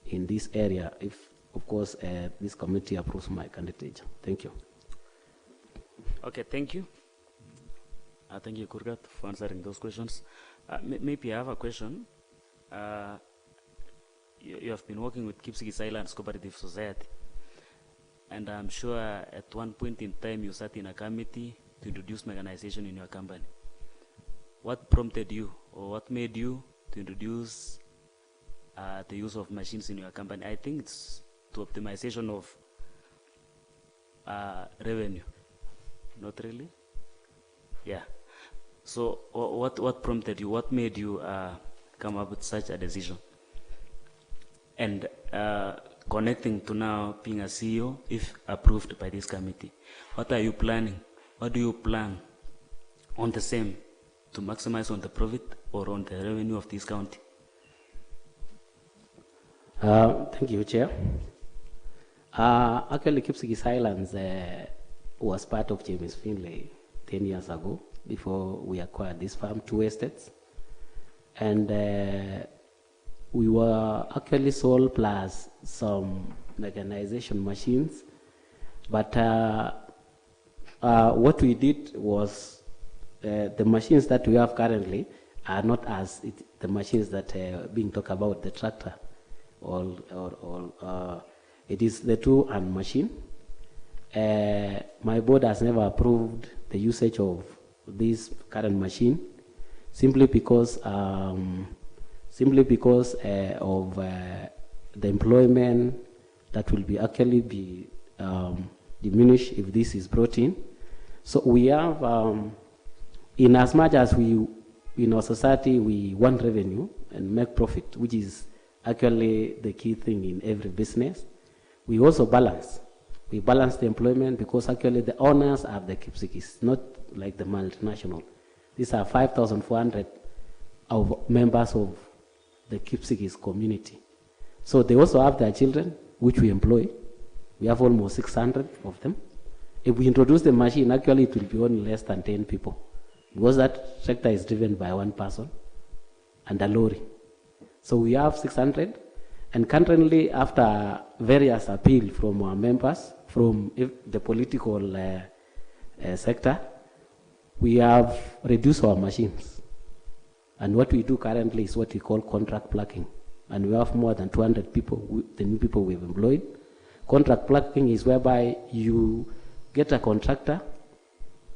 in this area if, of course, this committee approves my candidature. Thank you. Okay, thank you. Thank you, Kurgat, for answering those questions. Maybe I have a question. You have been working with Kipsigis Islands Cooperative Society, and I'm sure at one point in time you sat in a committee to introduce mechanization in your company. What prompted you, or what made you to introduce the use of machines in your company? I think it's to optimization of revenue. Not really? Yeah. So what prompted you? What made you come up with such a decision? And connecting to now being a CEO, if approved by this committee, what are you planning? What do you plan on the same to maximize on the profit or on the revenue of this county? Thank you, Chair. Actually, Kipsigis Islands was part of James Finlay 10 years ago before we acquired this farm, 2 estates. And we were actually sold plus some mechanization machines. But what we did was the machines that we have currently are not as the machines that are being talked about, the tractor. It is the two-hand machine. My board has never approved the usage of this current machine simply because of the employment that will be actually be diminished if this is brought in. So we have, in as much as we, in our society, we want revenue and make profit, which is actually the key thing in every business. We also balance. We balance the employment because actually the owners are the Kipsigis, not like the multinational. These are 5,400 of members of the Kipsigis community. So they also have their children, which we employ. We have almost 600 of them. If we introduce the machine, actually it will be only less than 10 people because that sector is driven by one person and a lorry. So we have 600, and currently after various appeals from our members, from the political sector, we have reduced our machines. And what we do currently is what we call contract plucking. And we have more than 200 people, the new people we've employed. Contract plucking is whereby you get a contractor,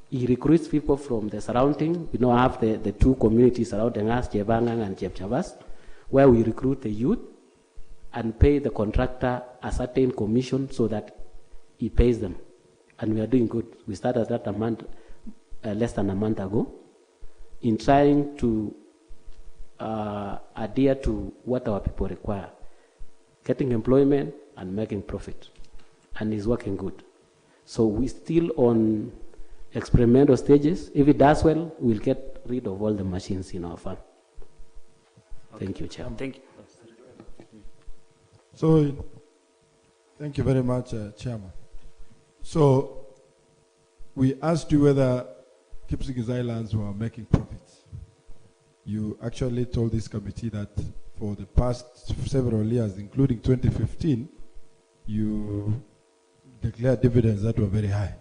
he recruits people from the surrounding. We now have the 2 communities surrounding us, Jebangang and Jebchabas, where we recruit the youth and pay the contractor a certain commission so that he pays them. And we are doing good. We started that a month, less than a month ago, in trying to adhere to what our people require, getting employment and making profit. And it's working good. So we're still on experimental stages. If it does well, we'll get rid of all the machines in our farm. Okay. Thank you, Chair. Thank you. So, thank you very much, Chairman. So, we asked you whether Kipsigis Islands were making profits. You actually told this committee that for the past several years, including 2015, you declared dividends that were very high.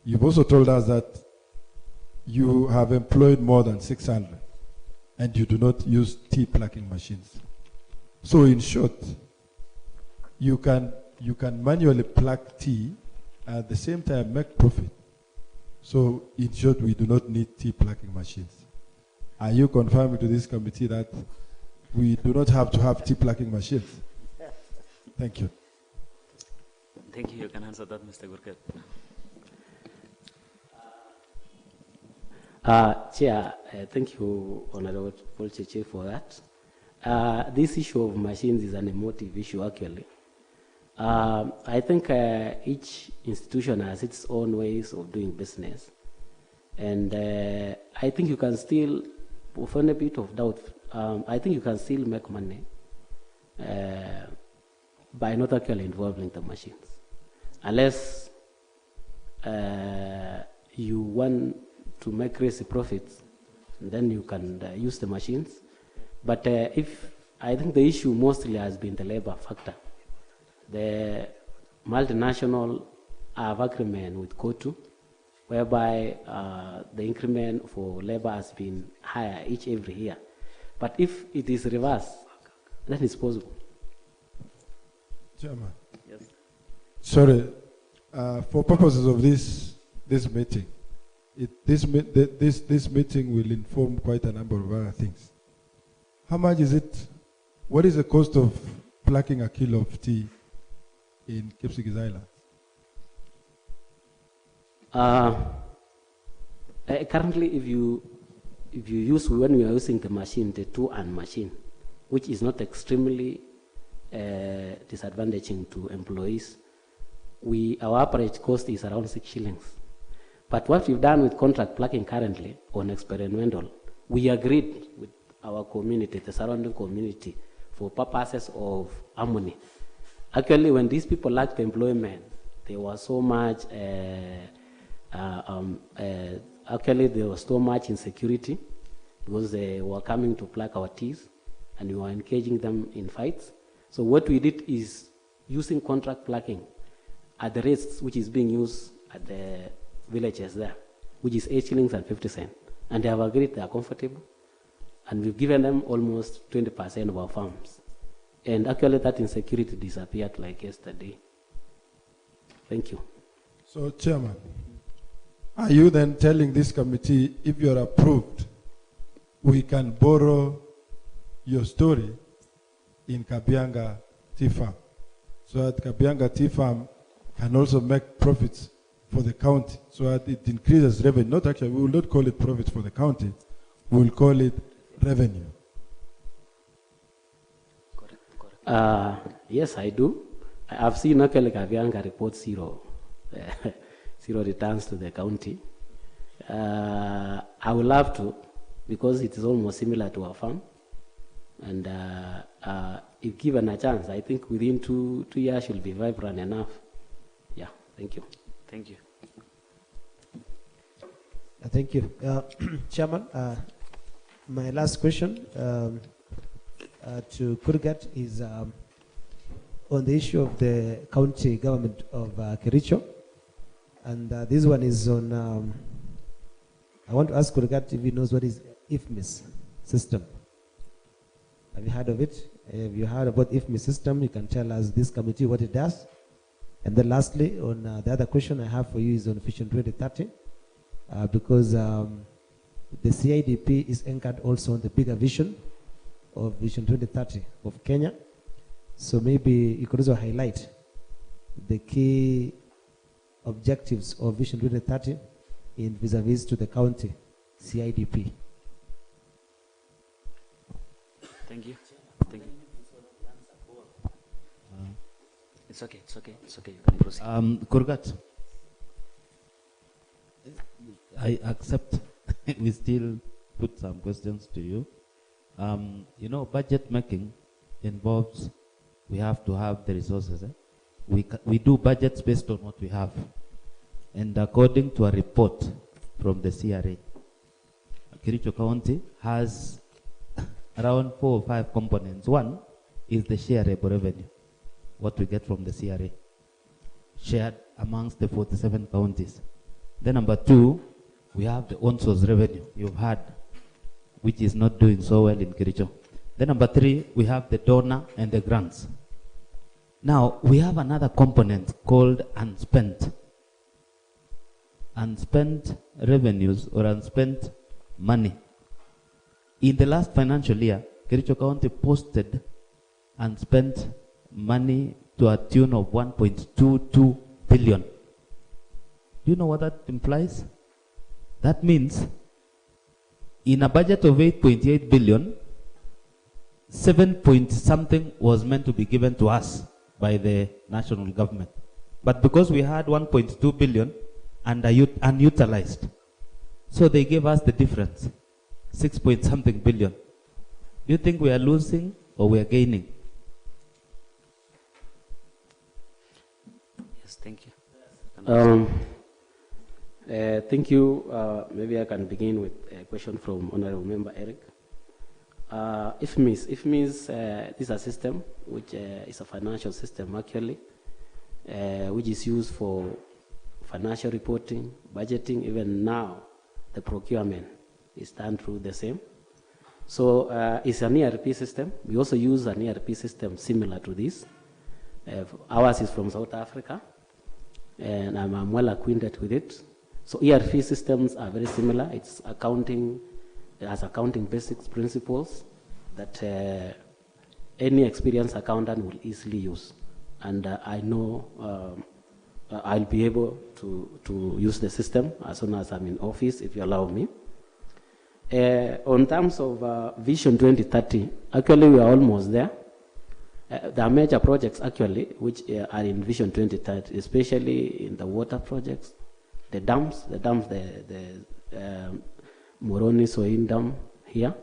You've also told us that you have employed more than 600 and you do not use tea plucking machines. So in short, you can manually pluck tea and at the same time make profit. So in short, we do not need tea plucking machines. Are you confirming to this committee that we do not have to have tea plucking machines? Thank you. Thank you. You can answer that, Mr. Kurgat. Chair, thank you, Honorable Cheche, for that. This issue of machines is an emotive issue, actually. I think each institution has its own ways of doing business. And I think you can still, for a bit of doubt, I think you can still make money by not actually involving the machines. Unless you want to make crazy profits, then you can use the machines. But I think the issue mostly has been the labor factor. The multinational have agreement with COTU, whereby the increment for labor has been higher every year. But if it is reversed, then it's possible. Chairman. Yes. Sorry, for purposes of this meeting, this meeting will inform quite a number of other things. How much is it? What is the cost of plucking a kilo of tea in Kipsigis Island? Currently, if you use, when we are using the machine, the two-hand machine, which is not extremely disadvantaging to employees, our average cost is around 6 shillings. But what we've done with contract plucking currently on experimental, we agreed with our community, the surrounding community, for purposes of harmony. Actually, when these people lacked employment, there was so much, actually there was so much insecurity because they were coming to pluck our teas and we were engaging them in fights. So what we did is using contract plucking at the rates which is being used at the villages there, which is 8 shillings and 50 cents. And they have agreed they are comfortable. And we've given them almost 20% of our farms. And actually that insecurity disappeared like yesterday. Thank you. So, Chairman, are you then telling this committee, if you're approved, we can borrow your story in Kabianga Tea Farm, so that Kabianga Tea Farm can also make profits for the county, so that it increases revenue? Not actually, we will not call it profits for the county, we will call it revenue. Yes, I do. I've seen actually Kabianga report zero returns to the county. I would love to, because it is almost similar to our farm. And if given a chance, I think within two years should be vibrant enough. Yeah, thank you. Thank you. Thank you. Chairman, my last question to Kurgat is on the issue of the county government of Kericho. And this one is on, I want to ask Kurgat if he knows what is IFMIS system. Have you heard of it? If you heard about IFMIS system, you can tell us, this committee, what it does. And then lastly, on the other question I have for you is on Vision 2030, because the CIDP is anchored also on the bigger vision of Vision 2030 of Kenya. So maybe you could also highlight the key objectives of Vision 2030 in vis-a-vis to the county CIDP. Thank you. Thank you. It's okay. It's okay. It's okay. You can proceed. Kurgat, I accept. We still put some questions to you. You know, budget making involves, we have to have the resources. We do budgets based on what we have. And according to a report from the CRA, Kericho County has around 4 or 5 components. One is the shareable revenue, what we get from the CRA. shared amongst the 47 counties. Then number 2, we have the own source revenue you've had, which is not doing so well in Kericho. Then number 3, we have the donor and the grants. Now, we have another component called unspent. Unspent revenues or unspent money. In the last financial year, Kericho County posted unspent money to a tune of 1.22 billion. Do you know what that implies? That means in a budget of 8.8 billion, 7 point something was meant to be given to us by the national government. But because we had 1.2 billion unutilized, so they gave us the difference, 6 point something billion. Do you think we are losing or we are gaining? Yes, thank you. Thank you. Maybe I can begin with a question from Honorable Member Eric. IFMIS, this is a system which is a financial system actually, which is used for financial reporting, budgeting. Even now, the procurement is done through the same. So it's an ERP system. We also use an ERP system similar to this. Ours is from South Africa, and I'm well acquainted with it. So ERP systems are very similar. It's accounting. It has accounting basics principles that any experienced accountant will easily use. And I know I'll be able to use the system as soon as I'm in office, if you allow me. On terms of Vision 2030, actually we are almost there. There are major projects actually which are in Vision 2030, especially in the water projects, the dams, the Moroni Soin Dam here.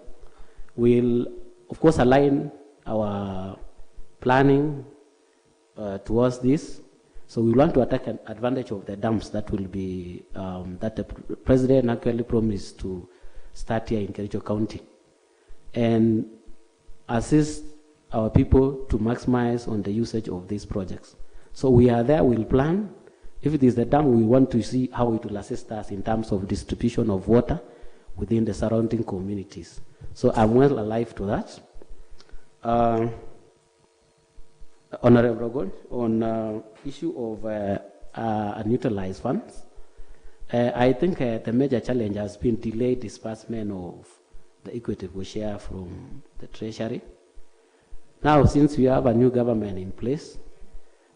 We'll, of course, align our planning towards this. So we want to take advantage of the dams that will be, that the President actually promised to start here in Kericho County, and assist our people to maximize on the usage of these projects. So we are there, we'll plan. If it is the dam, we want to see how it will assist us in terms of distribution of water within the surrounding communities. So I'm well alive to that. Honorable Rogon, on issue of unutilized funds, I think the major challenge has been delayed disbursement of the equitable share from the Treasury. Now, since we have a new government in place,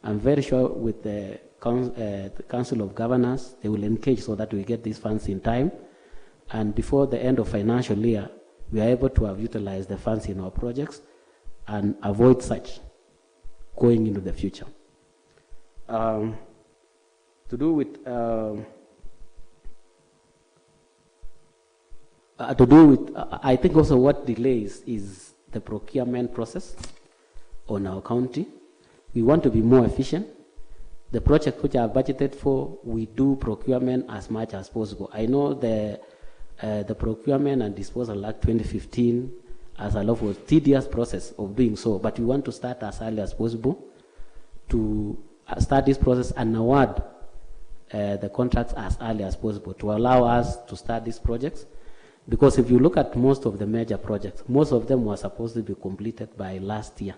I'm very sure with the Council of Governors, they will engage so that we get these funds in time. And before the end of financial year, we are able to have utilized the funds in our projects and avoid such going into the future. To do with I think also what delays is the procurement process on our county. We want to be more efficient. The projects which are budgeted for, we do procurement as much as possible. I know the Procurement and Disposal Act 2015 has a lot of tedious process of doing so, but we want to start as early as possible to start this process and award the contracts as early as possible to allow us to start these projects. Because if you look at most of the major projects, most of them were supposed to be completed by last year,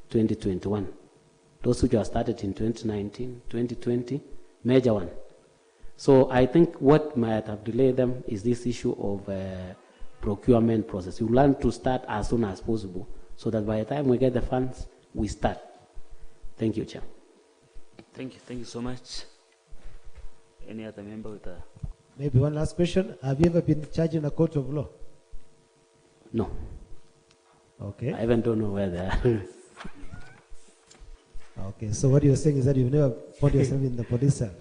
2021. Those which were started in 2019, 2020, major one. So I think what might have delayed them is this issue of procurement process. We want to start as soon as possible so that by the time we get the funds, we start. Thank you, Chair. Thank you so much. Any other member with a... Maybe one last question. Have you ever been charged in a court of law? No. Okay. I even don't know where they are. Okay, so what you're saying is that you've never found yourself in the police cell?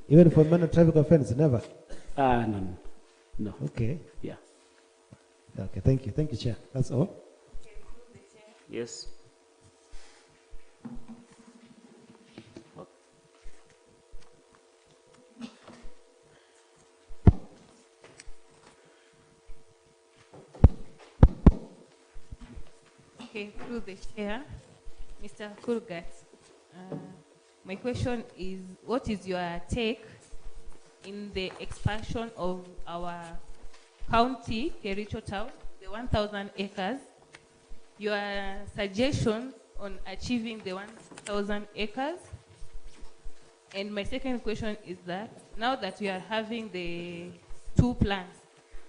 Even for minor traffic offense, never? No. Okay. Yeah. Okay, thank you. Thank you, Chair. That's all. Yes. Okay, through the chair, Mr. Kurgat, My question is, what is your take in the expansion of our county, Kericho town, the 1,000 acres? Your suggestion on achieving the 1,000 acres? And my second question is that, now that we are having the two plans,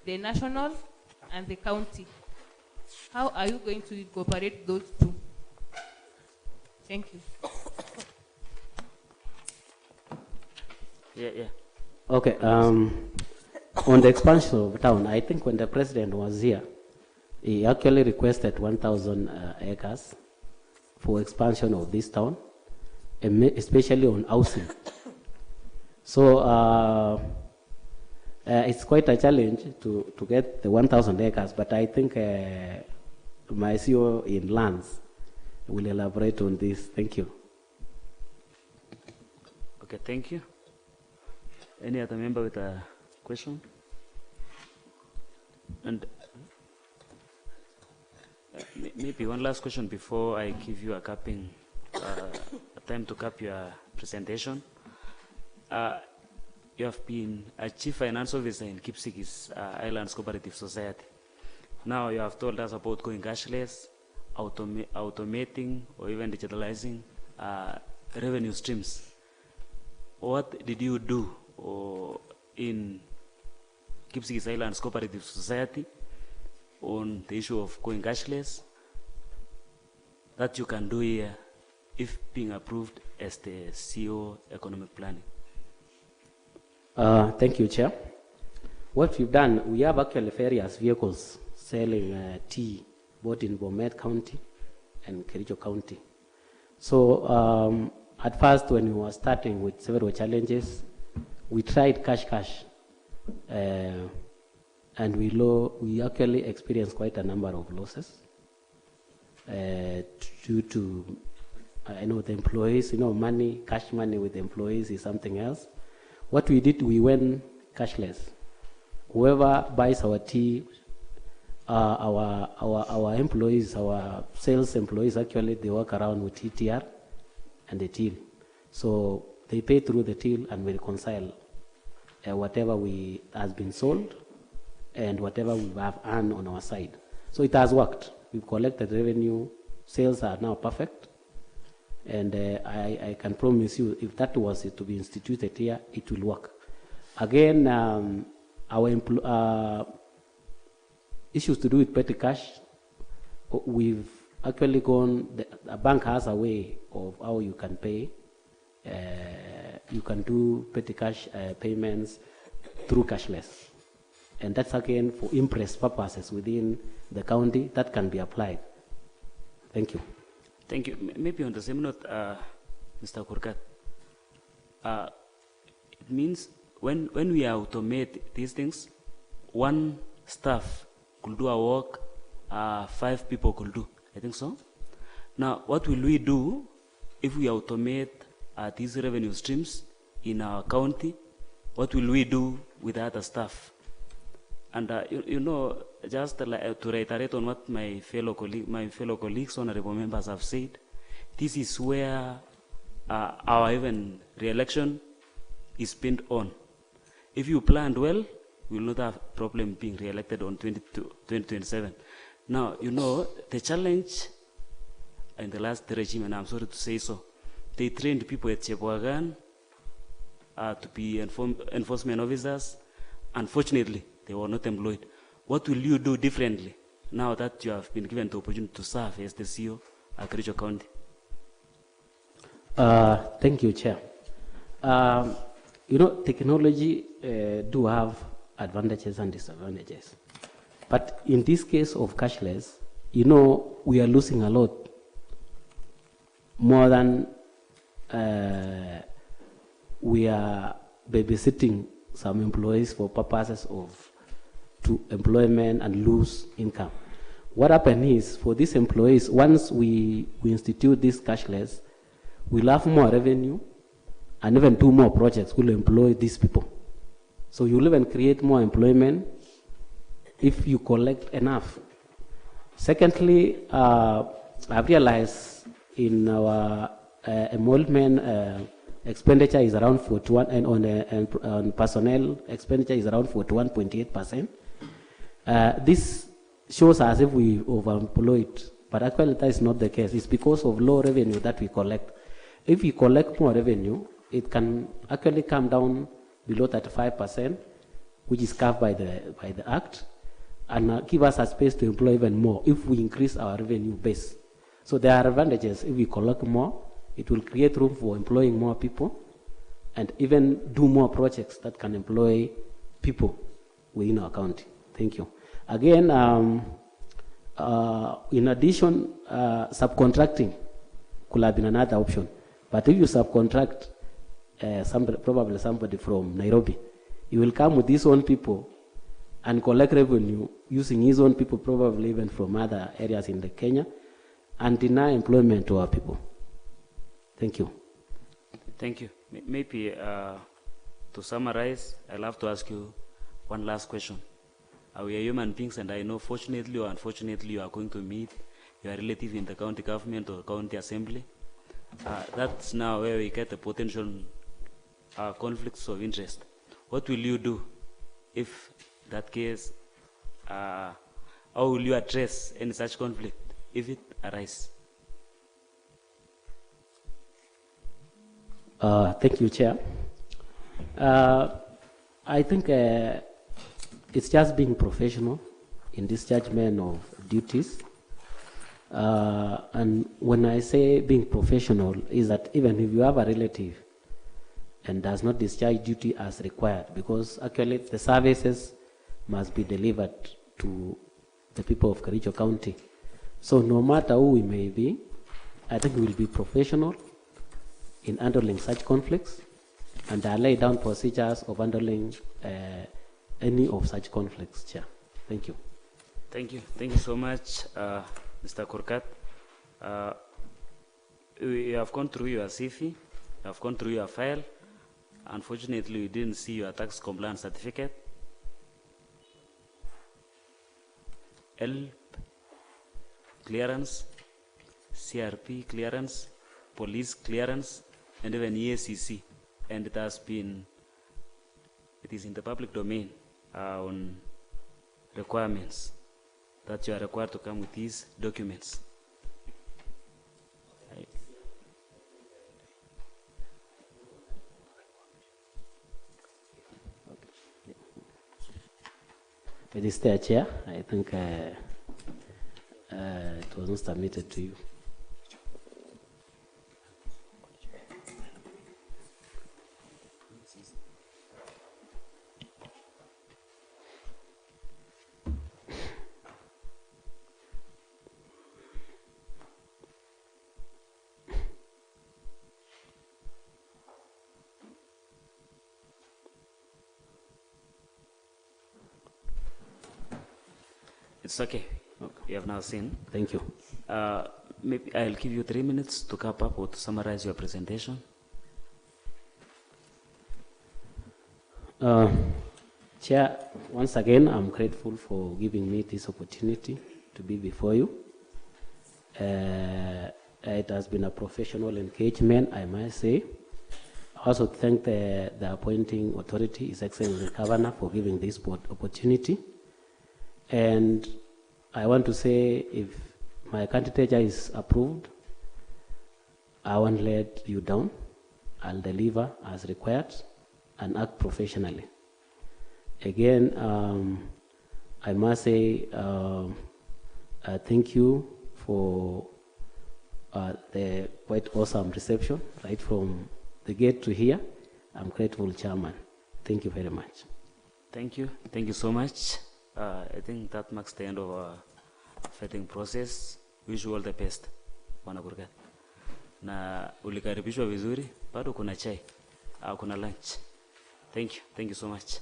the national and the county, how are you going to incorporate those two? Thank you. Yeah. Okay. On the expansion of town, I think when the president was here, he actually requested 1,000 acres for expansion of this town, especially on housing. So it's quite a challenge to get the 1,000 acres, but I think my CEO in lands will elaborate on this. Thank you. Okay, thank you. Any other member with a question? And maybe one last question before I give you a capping, a time to cap your presentation. You have been a chief finance officer in Kipsigis Islands Cooperative Society. Now you have told us about going cashless, automating, or even digitalizing revenue streams. What did you do in Kipsigis Islands Cooperative Society on the issue of going cashless that you can do here if being approved as the CEO Economic Planning? Thank you, Chair. What we've done, we have actually various vehicles selling tea, both in Bomet County and Kericho County. So at first, when we were starting with several challenges, we tried cash, and we actually experienced quite a number of losses due to, the employees, money, cash money with the employees is something else. What we did, we went cashless. Whoever buys our tea, our employees, our sales employees, actually, they work around with ETR and the till. So they pay through the till and we reconcile whatever has been sold and whatever we have earned on our side. So it has worked. We've collected revenue. Sales are now perfect. And I can promise you, if that was to be instituted here, it will work. Again, our issues to do with petty cash, we've actually gone, a bank has a way of how you can pay. You can do petty cash payments through cashless. And that's again for impress purposes within the county that can be applied. Thank you. Thank you. Maybe on the same note, Mr. Kurgat, it means when we automate these things, one staff could do a work 5 people could do. I think so. Now, what will we do if we automate these revenue streams in our county? What will we do with the other staff? And just to reiterate on what my fellow colleagues, honorable members have said, this is where our even re-election is spent on. If you planned well, we will not have problem being re-elected on 2027. Now, the challenge in the last regime, and I'm sorry to say so, they trained people at Cheboagan to be enforcement officers. Unfortunately, they were not employed. What will you do differently now that you have been given the opportunity to serve as the CEO at Kericho County? Thank you, Chair. Technology do have advantages and disadvantages. But in this case of cashless, we are losing a lot more than we are babysitting some employees for purposes of employment and lose income. What happens is, for these employees, once we institute this cashless, we'll have more revenue and even do more projects. We'll employ these people. So you'll even create more employment if you collect enough. Secondly, I've realized in our enrollment expenditure is around 41, and on personnel expenditure is around 41.8%. This shows as if we overemployed, but actually that is not the case. It's because of low revenue that we collect. If we collect more revenue, it can actually come down below 35%, which is covered by the Act, and give us a space to employ even more if we increase our revenue base. So there are advantages. If we collect more, it will create room for employing more people and even do more projects that can employ people within our county. Thank you. Again, in addition, subcontracting could have been another option. But if you subcontract probably somebody from Nairobi, he will come with his own people and collect revenue using his own people, probably even from other areas in the Kenya, and deny employment to our people. Thank you. Thank you. Maybe to summarize, I'll have to ask you one last question. We are human beings, and I know fortunately or unfortunately you are going to meet your relative in the county government or county assembly. That's now where we get the potential conflicts of interest. What will you do if that case, how will you address any such conflict if it arises? Thank you, Chair. I think it's just being professional in dischargement of duties. And when I say being professional, is that even if you have a relative and does not discharge duty as required, because actually the services must be delivered to the people of Kericho County. So no matter who we may be, I think we will be professional in handling such conflicts, and I lay down procedures of handling any of such conflicts, Chair. Thank you. Thank you. Thank you so much, Mr. Kurgat. We have gone through your CV, we have gone through your file. Unfortunately, we didn't see your tax compliance certificate. HELP clearance, CRP clearance, police clearance, and even EACC. And it is in the public domain on requirements that you are required to come with these documents. It is there, Chair. I think it was not submitted to you. It's okay. You have now seen. Thank you. Maybe I'll give you 3 minutes to cap up or to summarize your presentation. Chair, once again, I'm grateful for giving me this opportunity to be before you. It has been a professional engagement, I must say. I also thank the appointing authority, His Excellency the Governor, for giving this opportunity. And I want to say, if my candidature is approved, I won't let you down. I'll deliver as required and act professionally. Again, I must say thank you for the quite awesome reception, right from the gate to here. I'm grateful, Chairman. Thank you very much. Thank you. Thank you so much. I think that marks the end of our vetting process. Wish you all the best, Bwana Kurgat. Na ulikaribishwa vizuri, bado kuna chai, kuna lunch. Thank you so much.